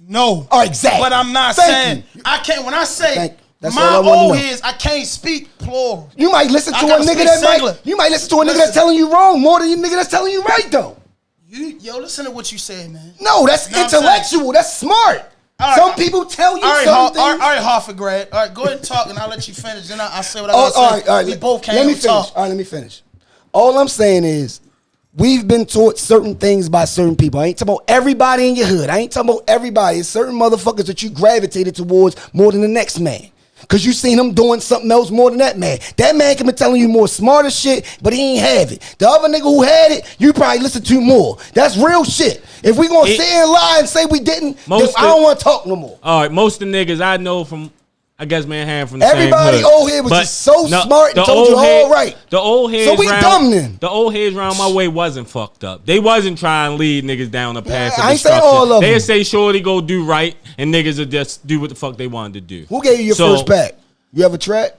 No. Oh, exactly. But I'm not Thank saying you. I can't. When I say Thank you. That's my all I wanna old know. heads, I can't speak plural. You might listen I to a gotta nigga speak that singular. might. You might listen to a nigga Listen. that's telling you wrong more than a nigga that's telling you right though. Yo, listen to what you said, man. No, that's You know what I'm intellectual. That's smart. All right. Some people tell you All right, certain things. all right, Hartford grad. All right, go ahead and talk, and I'll let you finish. Then I'll say what I Oh, gotta say. all right, all right. We both can't let me even finish. talk. All right, let me finish. All I'm saying is, we've been taught certain things by certain people. I ain't talking about everybody in your hood. I ain't talking about everybody. It's certain motherfuckers that you gravitated towards more than the next man. Cause you seen him doing something else more than that man. That man can be telling you more smarter shit, but he ain't have it. The other nigga who had it, you probably listen to more. That's real shit. If we gonna sit here and lie and say we didn't, then I don't want to talk no more. All right, most of the niggas I know from, I guess, Manhattan from the Everybody same hood. old head was But just so no, smart and the told you old head- all right. The old heads So we round, dumb then. The old heads round my way wasn't fucked up. They wasn't trying to lead niggas down the path Yeah, of I ain't saying destruction. all of They'd them. say shorty go do right, and niggas would just do what the fuck they wanted to do. Who gave you your first pack? You have a track?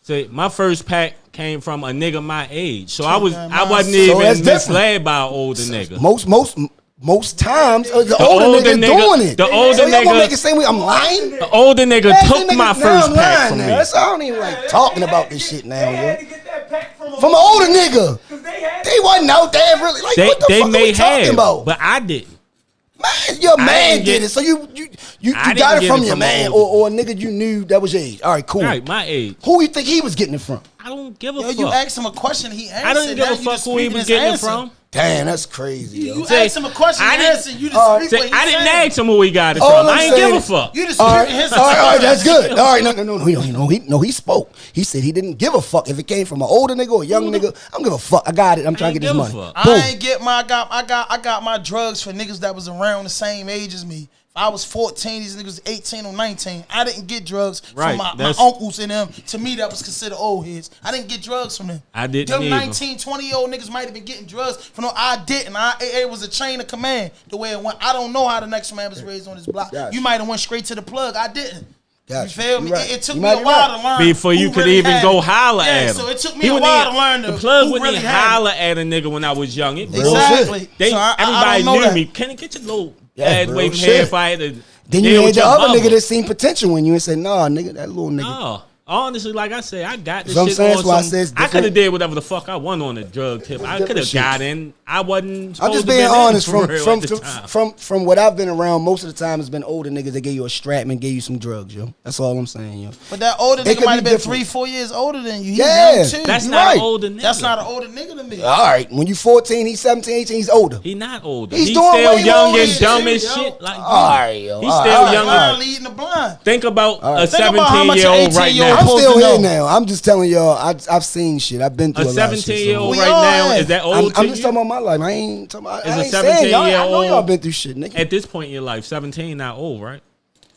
Say my first pack came from a nigga my age, so I wasn't So that's even different. misled by an older nigga. Most times the older nigga doing it. The older so y'all gonna nigga- make it seem I'm lying? The older nigga Ask took them my niggas, now first I'm pack lying from now. me. That's, I don't even like talking about this shit now, They yo. had to get that pack from From an older nigga. They wasn't out there really like what the They fuck are we may talking have, about? but I didn't. Man, your man didn't did get- it. So you I didn't got it get from it your from man older. or a nigga you knew that was your age. All right, cool. Right, my age. Who you think he was getting it from? I don't give a Yo, fuck. you asked him a question, he answered. I don't give Now a you fuck just who he speaking was his getting it answer. from. Damn, that's crazy, yo. You Say, asked him a question, I he didn't- answered. You just speak Say, what he I didn't said. ask him who he got it All from. I'm I ain't saying give a is- fuck. You just All right, speaking his all right, that's good. All right, no, he spoke. He said he didn't give a fuck if it came from an older nigga or a young nigga. I don't give a fuck. I got it. I'm trying to ain't get this give a money. fuck. Boom. I ain't get my I got my drugs for niggas that was around the same age as me. If I was 14, these niggas was 18 or 19. I didn't get drugs Right, from my that's- uncles and them. To me, that was considered old heads. I didn't get drugs from them. I didn't Them either. 19, 20-year-old niggas might have been getting drugs from them. I didn't. It was a chain of command the way it went. I don't know how the next man was raised on this block. Gotcha. You might have went straight to the plug. I didn't. Gotcha. You feel me? You right. It took You me might a be while right. to learn Before you who could really even had go it. holler Yeah, at him. so it took me He a wouldn't while even- to learn the plug who wouldn't really even had it. holler at a nigga when I was young. It Real Exactly. They, So I everybody don't know knew that. me. Can you get your little Yeah, ass real away from shit. here if I had to Then deal you had with the your other mama? nigga that seen potential in you and said, nah, nigga, that little nigga. No. Honestly, like I said, I got this So I'm shit saying, on that's why I some, said it's I could have different. did whatever the fuck I want on the drug tip. I could different have shit. got in. I wasn't I'm supposed just to being been honest. in for real at the time. From what I've been around, most of the time it's been older niggas that gave you a strap and gave you some drugs, yo. That's all I'm saying, yo. But that older It nigga could might be have been different. 3-4 years older than you. He's Yeah. young too. That's You not right. an older nigga. That's not an older nigga to me. All right, when you 14, he's 17, 18, he's older. He not older. He's He's doing still way young more and shit, dumb as yo. shit. Like All right, yo. He's All still right, young. all right. Blind leading the blind. Think about a Think about how much 17-year-old an right 18-year-old now. I'm supposed still to here know. now. I'm just telling y'all, I've seen shit. I've been through A a lot of shit. 17-year-old We right all now, have. is that old I'm to just you? talking about my life. I ain't talking about. As I a ain't saying y'all. I know 17-year-old, y'all been through shit, nigga. At this point in your life, 17 not old, right?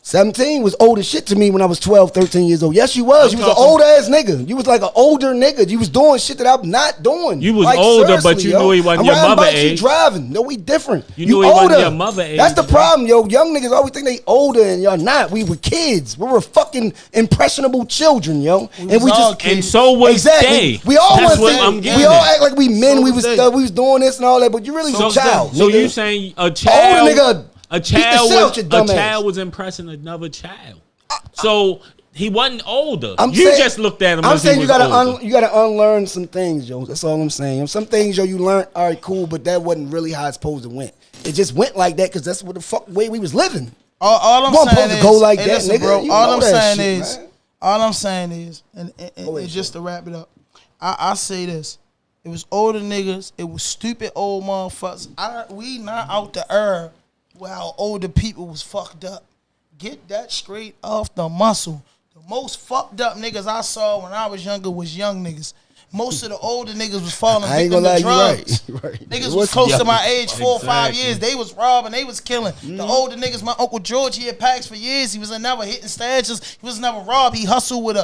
17 was old as shit to me when I was 12, 13 years old. Yes, you was. I'm You was an talking- old ass nigga. You was like an older nigga. You was doing shit that I'm not doing. You was like, older, but seriously, you yo. knew he wasn't I'm your riding mother bikes, you age. driving. No, we different. You knew he wasn't older. your mother age, That's the bro. problem, yo. Young niggas always think they older and y'all not. We were kids. We were fucking impressionable children, yo. was all kids. And so was exactly. they. We all That's want what to I'm think. getting We all at. act like we men. So we was was they. we was doing this and all that, but you really was a child. So nigga. you saying a child? nigga a beat the child shit out was your a dumb ass. child was impressing another child. So he wasn't older. I'm You saying- just looked at him. I'm as saying he you was gotta older. you gotta unlearn some things, yo. That's all I'm saying. Some things, yo, you learned. All right, cool, but that wasn't really how it's supposed to went. It just went like that because that's what the fuck way we was living. All I'm You wasn't saying supposed is, to go like hey, that, listen, nigga. bro. You All know I'm that saying shit, is, man. all I'm saying is, and ahead, just to wrap it up, I say this: it was older niggas, it was stupid old motherfuckers. We not out the era where our older people was fucked up. Get that straight off the muscle. The most fucked up niggas I saw when I was younger was young niggas. Most of the older niggas was falling I ain't victim gonna to lie, you drugs. right. Right. Niggas It was close young. to my age, 4 or 5 Exactly. years. They was robbing, they was killing. The older niggas, my Uncle George, he had packs for years. He was never hitting stashes. He was never robbed. He hustled with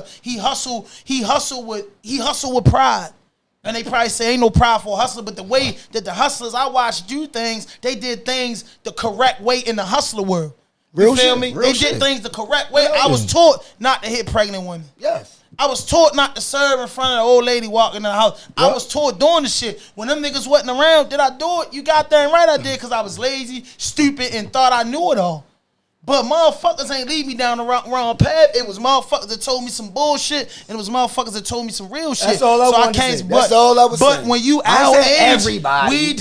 pride. And they probably say ain't no pride for a hustler, but the way that the hustlers I watched do things, they did things the correct way in the hustler world. You feel me? They did things the correct way. I was taught not to hit pregnant women. Yes. I was taught not to serve in front of the old lady walking in the house. I was taught doing the shit. When them niggas wasn't around, did I do it? You got that right, I did, because I was lazy, stupid, and thought I knew it all. But motherfuckers ain't lead me down the wrong path. It was motherfuckers that told me some bullshit, and it was motherfuckers that told me some real shit. That's all I wanted to say. That's all I was saying. But when you our age, everybody.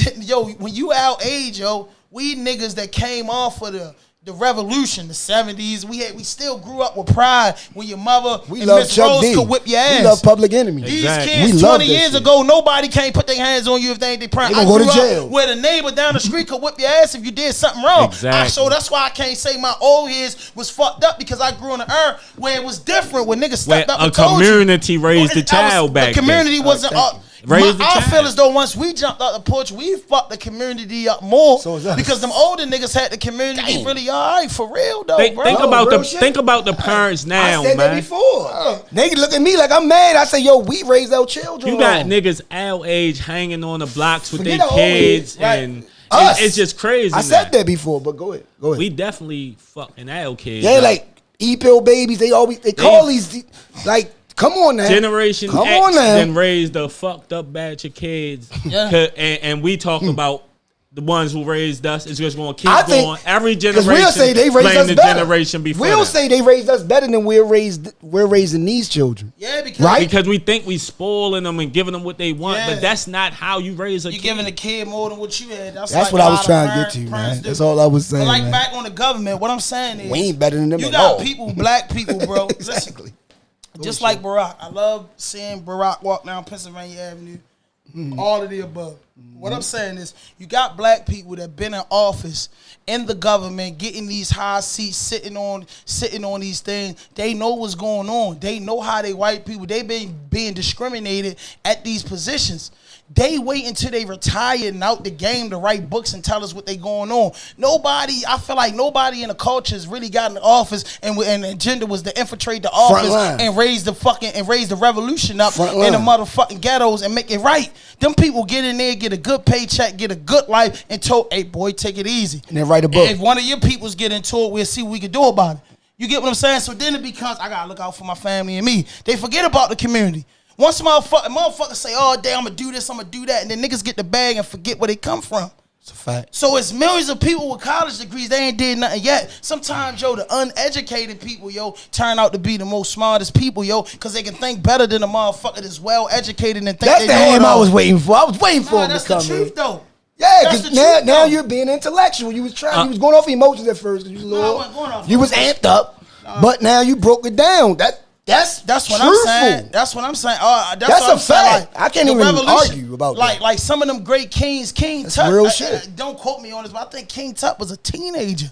when you our age, we niggas that came off of the revolution, the 70s, we still grew up with pride when your mother and Miss Rose could whip your ass. We love Public Enemy. These kids 20 years ago, nobody can't put their hands on you if they ain't their prime. They gonna go to jail. Where the neighbor down the street could whip your ass if you did something wrong. So that's why I can't say my old years was fucked up, because I grew in an era where it was different, when niggas stepped up and told you. A community raised the child back then. The community wasn't I feel as though once we jumped out the porch, we fucked the community up more, because them older niggas had the community really all right for real though. Think about the parents now, man. I said that before. They look at me like I'm mad. I say, yo, we raise our children. You got niggas our age hanging on the blocks with their kids, and it's just crazy. I said that before, but go ahead. We definitely fucking our kids. Yeah, like E-pill babies. They call these like. Come on now. Generation X then raised a fucked up batch of kids. Yeah. And we talk about the ones who raised us. It's just going to keep going. Every generation we'll say they raised us the better. Generation before We'll say they raised us better than we're raising these children. Yeah, because we think we spoiling them and giving them what they want, but that's not how you raise a kid. You're giving a kid more than what you had. That's like what I was trying to get to, man. That's all I was saying. But like back on the government, what I'm saying is we ain't better than them. You got people, black people, bro. Exactly. Just like Barack. I love seeing Barack walk down Pennsylvania Avenue. All of the above. What I'm saying is, you got black people that been in office, in the government, getting these high seats, sitting on these things. They know what's going on. They know how they white people, they been being discriminated at these positions. They wait until they retire and out the game to write books and tell us what they going on. I feel like nobody in the culture has really got in the office, and the agenda was to infiltrate the office and raise the revolution up in the motherfucking ghettos and make it right. Them people get in there, get a good paycheck, get a good life, and told, hey boy, take it easy. And then write a book. And if one of your peoples get into it, we'll see what we can do about it. You get what I'm saying? So then it becomes, I gotta look out for my family and me. They forget about the community. Once motherfuckers say, oh, damn, I'm going to do this, I'm going to do that, and then niggas get the bag and forget where they come from. It's a fact. So it's millions of people with college degrees, they ain't did nothing yet. Sometimes, the uneducated people, turn out to be the most smartest people, because they can think better than the motherfucker that's well-educated and think that's they the aim I was waiting for. I was waiting for him to come in. That's the truth, though. Yeah, because now you're being intellectual. You was trying. You was going off emotions at first. You was amped up, but now you broke it down. That's what I'm saying. That's what I'm saying. That's a fact. I can't even argue about that. Like some of them great kings, King Tut. Real shit. Don't quote me on this, but I think King Tut was a teenager.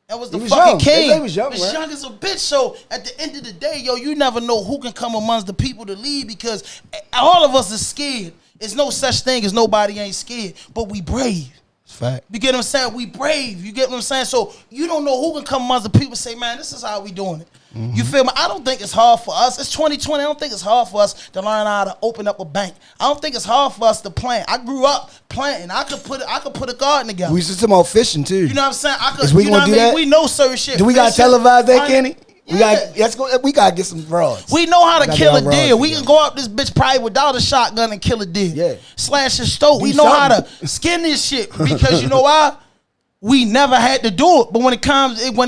That was the fucking young. King. He was young, right? Young as a bitch. So at the end of the day, you never know who can come amongst the people to lead, because all of us is scared. There's no such thing as nobody ain't scared, but we brave. Fact. You get what I'm saying? We brave. You get what I'm saying? So you don't know who can come amongst the people and say, man, this is how we doing it. Mm-hmm. You feel me? I don't think it's hard for us. It's 2020. I don't think it's hard for us to learn how to open up a bank. I don't think it's hard for us to plant. I grew up planting. I could put a garden together. We used to talk about fishing too. You know what I'm saying? Is we gonna do that? We know certain shit. Do we gotta televise that, Kenny? Yeah. We gotta get some rods. We know how to kill a deer. We can go up this bitch probably without a shotgun and kill a deer. Yeah. Slash his throat. We know how to skin this shit, because you know why? We never had to do it, but when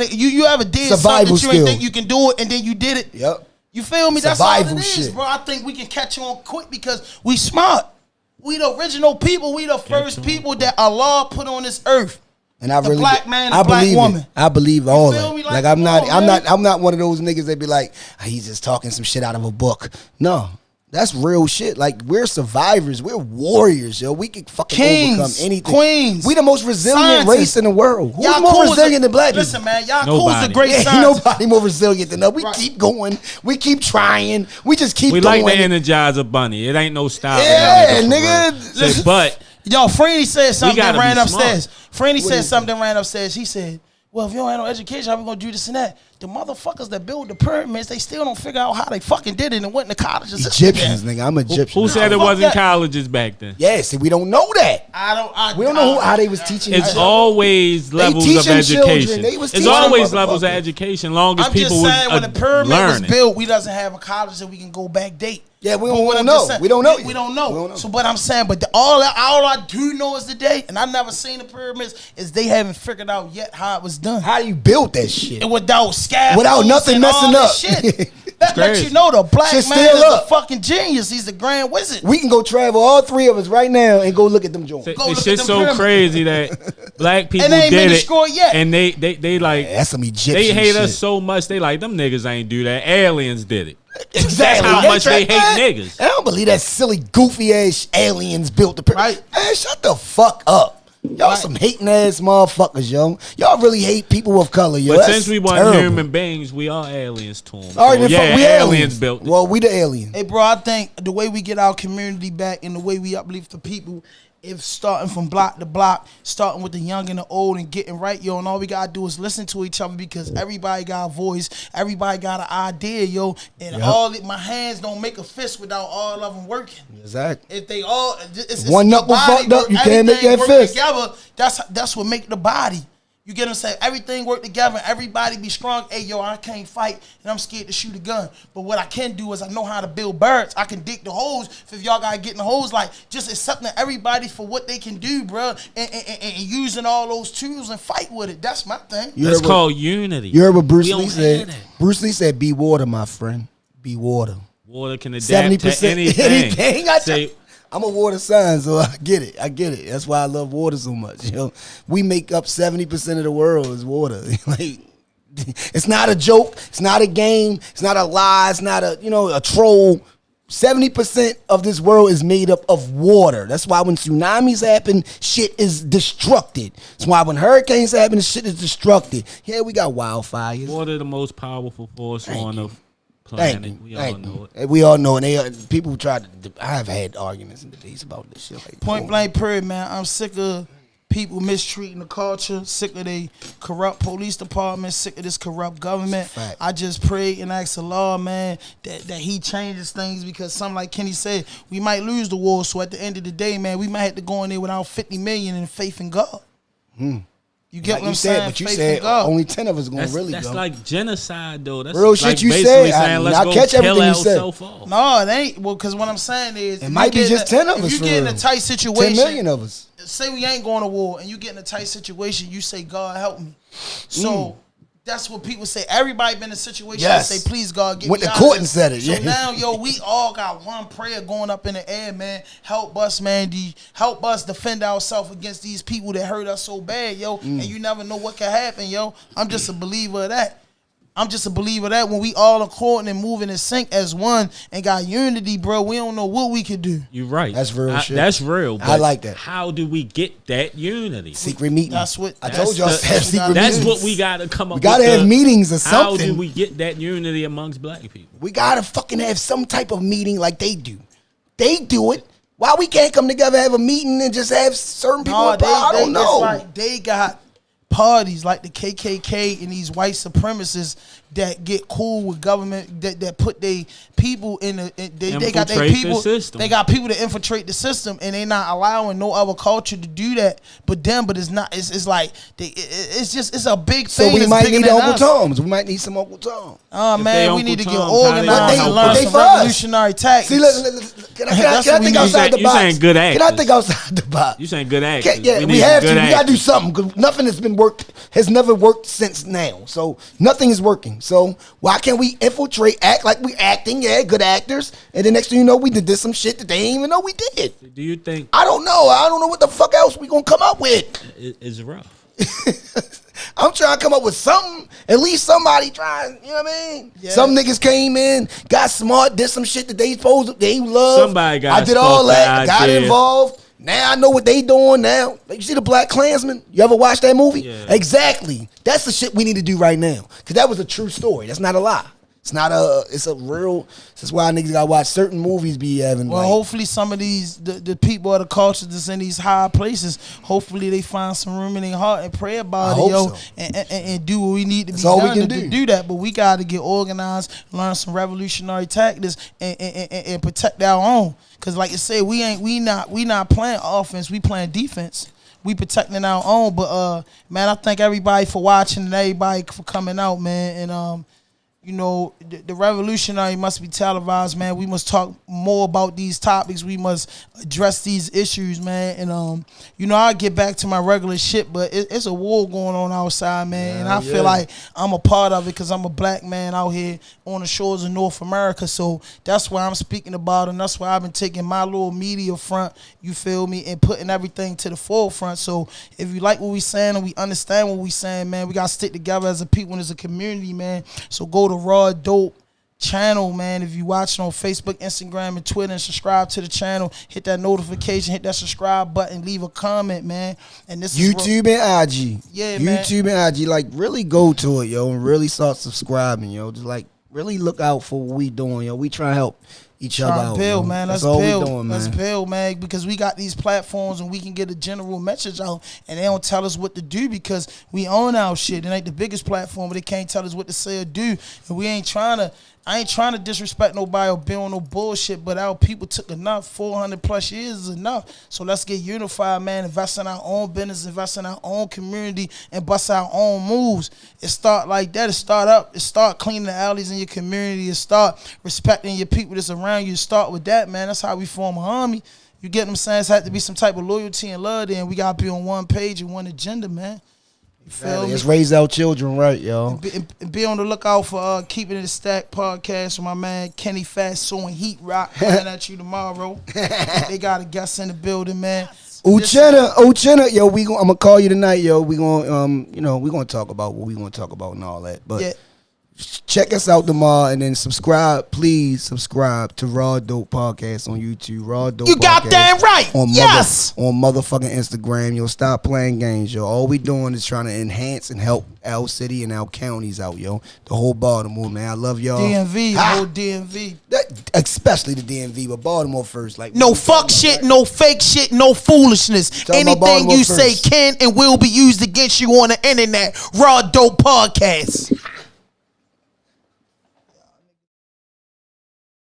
you ever did survival something that you ain't think you can do it, and then you did it. Yep. You feel me? Survival That's all it is, shit. bro. I think we can catch on quick because we smart. We the original people. We the first people that Allah put on this earth. And I really, black man, the black woman. I believe all that. Like I'm not one of those niggas that be like, he's just talking some shit out of a book. No. That's real shit. Like, we're survivors. We're warriors, yo. We can fucking overcome anything. Queens. We the most resilient race in the world. Who's more resilient than black people? Listen, man, Yaku's a great scientist. Ain't nobody more resilient than us. We keep going. We keep trying. We just keep going. We like the Energizer Bunny. It ain't no style. Yeah, nigga. But yo, Franny said something that ran upstairs. Franny said something that ran upstairs. He said, well, if you don't have no education, how we gonna do this and that? the motherfuckers that build the pyramids, they still don't figure out how they fucking did it and went to colleges. Egyptians, nigga. I'm Egyptian. Who said it wasn't colleges back then? Yeah, see, we don't know that. We don't know how they was teaching. It's always levels of education. It's always levels of education. Long as people was when the pyramid was built, we doesn't have a college that we can go back date. Yeah, we don't know. We don't know. We don't know. So, but I'm saying, but all I do know is today, and I never seen the pyramids, is they haven't figured out yet how it was done. How you built that shit? And without scaffolds, without nothing messing up. Shit. That lets you know the black man is a fucking genius. He's the grand wizard. We can go travel, all three of us, right now, and go look at them joints. It's just so crazy that black people did it, yet. and they like that's some Egyptian. They hate shit. us so much. They like them niggas ain't do that. Aliens did it. Exactly. That's how much they hate niggas. I don't believe that silly, goofy ass aliens built the pyramid. Right. Man, shut the fuck up. Y'all some hating ass motherfuckers, yo. Y'all really hate people of color, yo. But since we weren't human beings, we are aliens to them. All right, so we aliens built it. Well, we the aliens. Hey, bro, I think the way we get our community back and the way we uplift the people, if starting from block to block, starting with the young and the old and getting right, yo, and all we gotta do is listen to each other because everybody got a voice, everybody got an idea, yo, and my hands don't make a fist without all of them working. Exactly. If they all, it's one knuckle fucked up, you can't make that fist. Together, that's what make the body. You get what I'm saying? Everything work together. Everybody be strong. Hey, yo, I can't fight, and I'm scared to shoot a gun. But what I can do is I know how to build birds. I can dig the holes. If y'all got to get in the holes, like, just accepting everybody for what they can do, bro, and using all those tools and fight with it. That's my thing. That's called unity. You heard what Bruce Lee said? Bruce Lee said, be water, my friend. Be water. Water can adapt to anything. I'm a water sign, so I get it. That's why I love water so much. You know, we make up 70% of the world is water. Like, it's not a joke. It's not a game. It's not a lie. It's not a troll. 70% of this world is made up of water. That's why when tsunamis happen, shit is destructed. That's why when hurricanes happen, shit is destructed. Yeah, we got wildfires. Water, the most powerful force on the planet. We all know, and people try to. I've had arguments and debates about this shit. Like, point blank, period, man. I'm sick of people mistreating the culture. Sick of they corrupt police department. Sick of this corrupt government. Fact. I just pray and ask the Lord, man, that he changes things because something like Kenny said, we might lose the war. So at the end of the day, man, we might have to go in there without 50 million in faith in God. You get what I'm saying? But you said only 10 of us going to really go. That's like genocide, though. That's real like shit you said. I'll catch everything you said. No, it ain't. Well, because what I'm saying is, it might be just 10 of us. If you get in a tight situation, 10 million of us. Say we ain't going to war, and you get in a tight situation, you say, God help me. So that's what people say. Everybody been in a situation and say, please, God, get me out of this. Went to court and said it. So now, yo, we all got one prayer going up in the air, man. Help us, man. Help us defend ourselves against these people that hurt us so bad, yo. And you never know what can happen, yo. I'm just a believer of that. When we all according and moving in sync as one and got unity, bro, we don't know what we could do. You're right. That's real shit. That's real. I like that. How do we get that unity? Secret meeting. That's what I told y'all. Secret that's meetings. what we got to come up with. We got to have meetings or something. How do we get that unity amongst black people? We got to fucking have some type of meeting like they do. They do it. Why we can't come together, have a meeting, and just have certain people? I don't know. Like they got parties like the KKK and these white supremacists that get cool with government that put they people in they got their people. They got people to infiltrate the system, and they not allowing no other culture to do that. But it's not. It's like it's a big thing. So we might need Uncle Toms. We might need some Uncle Toms. Oh man, we need to get organized and learn some revolutionary tactics. See, can I think outside the box? You saying good actors? Can I think outside the box? You saying good actors? Yeah, we have to. We gotta do something because nothing has never worked since now. So nothing is working. So why can't we infiltrate, act like we acting, good actors, and the next thing you know, we did some shit that they didn't even know we did. Do you think? I don't know. I don't know what the fuck else we gonna come up with. It's rough. I'm trying to come up with something. At least somebody trying. You know what I mean? Yeah. Some niggas came in, got smart, did some shit that they love. Somebody got. I did all that. Got involved. Now I know what they doing now. Like, you see the Black Klansman? You ever watch that movie? Yeah. Exactly. That's the shit we need to do right now. Because that was a true story. That's not a lie. It's not it's a real. That's why niggas gotta watch certain movies be having. Well, hopefully some of these the people of the culture that's in these high places, hopefully they find some room in their heart and pray about it, yo, and do what we need to be done to do that. But we gotta get organized, learn some revolutionary tactics, and protect our own. Cause like I said, we not playing offense, we playing defense. We protecting our own. But man, I thank everybody for watching and everybody for coming out, man. And you know, the revolutionary must be televised, man. We must talk more about these topics. We must address these issues, man. And, you know, I'll get back to my regular shit, but it's a war going on outside, man. And I feel like I'm a part of it because I'm a black man out here on the shores of North America. So that's why I'm speaking about it. And that's why I've been taking my little media front, you feel me, and putting everything to the forefront. So if you like what we saying and we understand what we saying, man, we got to stick together as a people and as a community, man. So go to Raw Dope channel, man. If you watching on Facebook, Instagram, and Twitter, and subscribe to the channel, hit that notification, hit that subscribe button, leave a comment, man. And this YouTube is and IG. Yeah, man. YouTube and IG, like really go to it, yo, and really start subscribing, yo. Just like really look out for what we doing, yo. We try to help each other out, build, man. That's Let's all build. we doing, man. Let's build, man, because we got these platforms and we can get a general message out, and they don't tell us what to do because we own our shit. It ain't the biggest platform, but they can't tell us what to say or do, and we ain't trying to. I ain't trying to disrespect nobody or build no bullshit, but our people took enough. 400 plus years is enough. So let's get unified, man. Invest in our own business, invest in our own community, and bust our own moves. It start like that. It start cleaning the alleys in your community. It start respecting your people that's around you. Start with that, man. That's how we form an army. You get what I'm saying? It's had to be some type of loyalty and love there, and we got to be on one page and one agenda, man. You feel me? Let's raise our children right, yo. And be on the lookout for Keeping It Stacked podcast with my man Kenny Fatso and Heat Rock coming at you tomorrow. They got a guest in the building, man. Uchenna, yo, I'm gonna call you tonight, yo. We gonna we gonna talk about what we gonna talk about and all that. But check us out tomorrow and then subscribe. Please subscribe to Raw Dope Podcast on YouTube. Raw Dope. You got Podcast that right. On motherfucking Instagram. Yo, stop playing games, yo. All we doing is trying to enhance and help our city and our counties out, yo. The whole Baltimore, man. I love y'all. DMV, whole DMV. Especially the DMV, but Baltimore first. Like no fuck shit, no fake shit, no foolishness. Anything you say can and will be used against you on the internet. Raw Dope Podcast.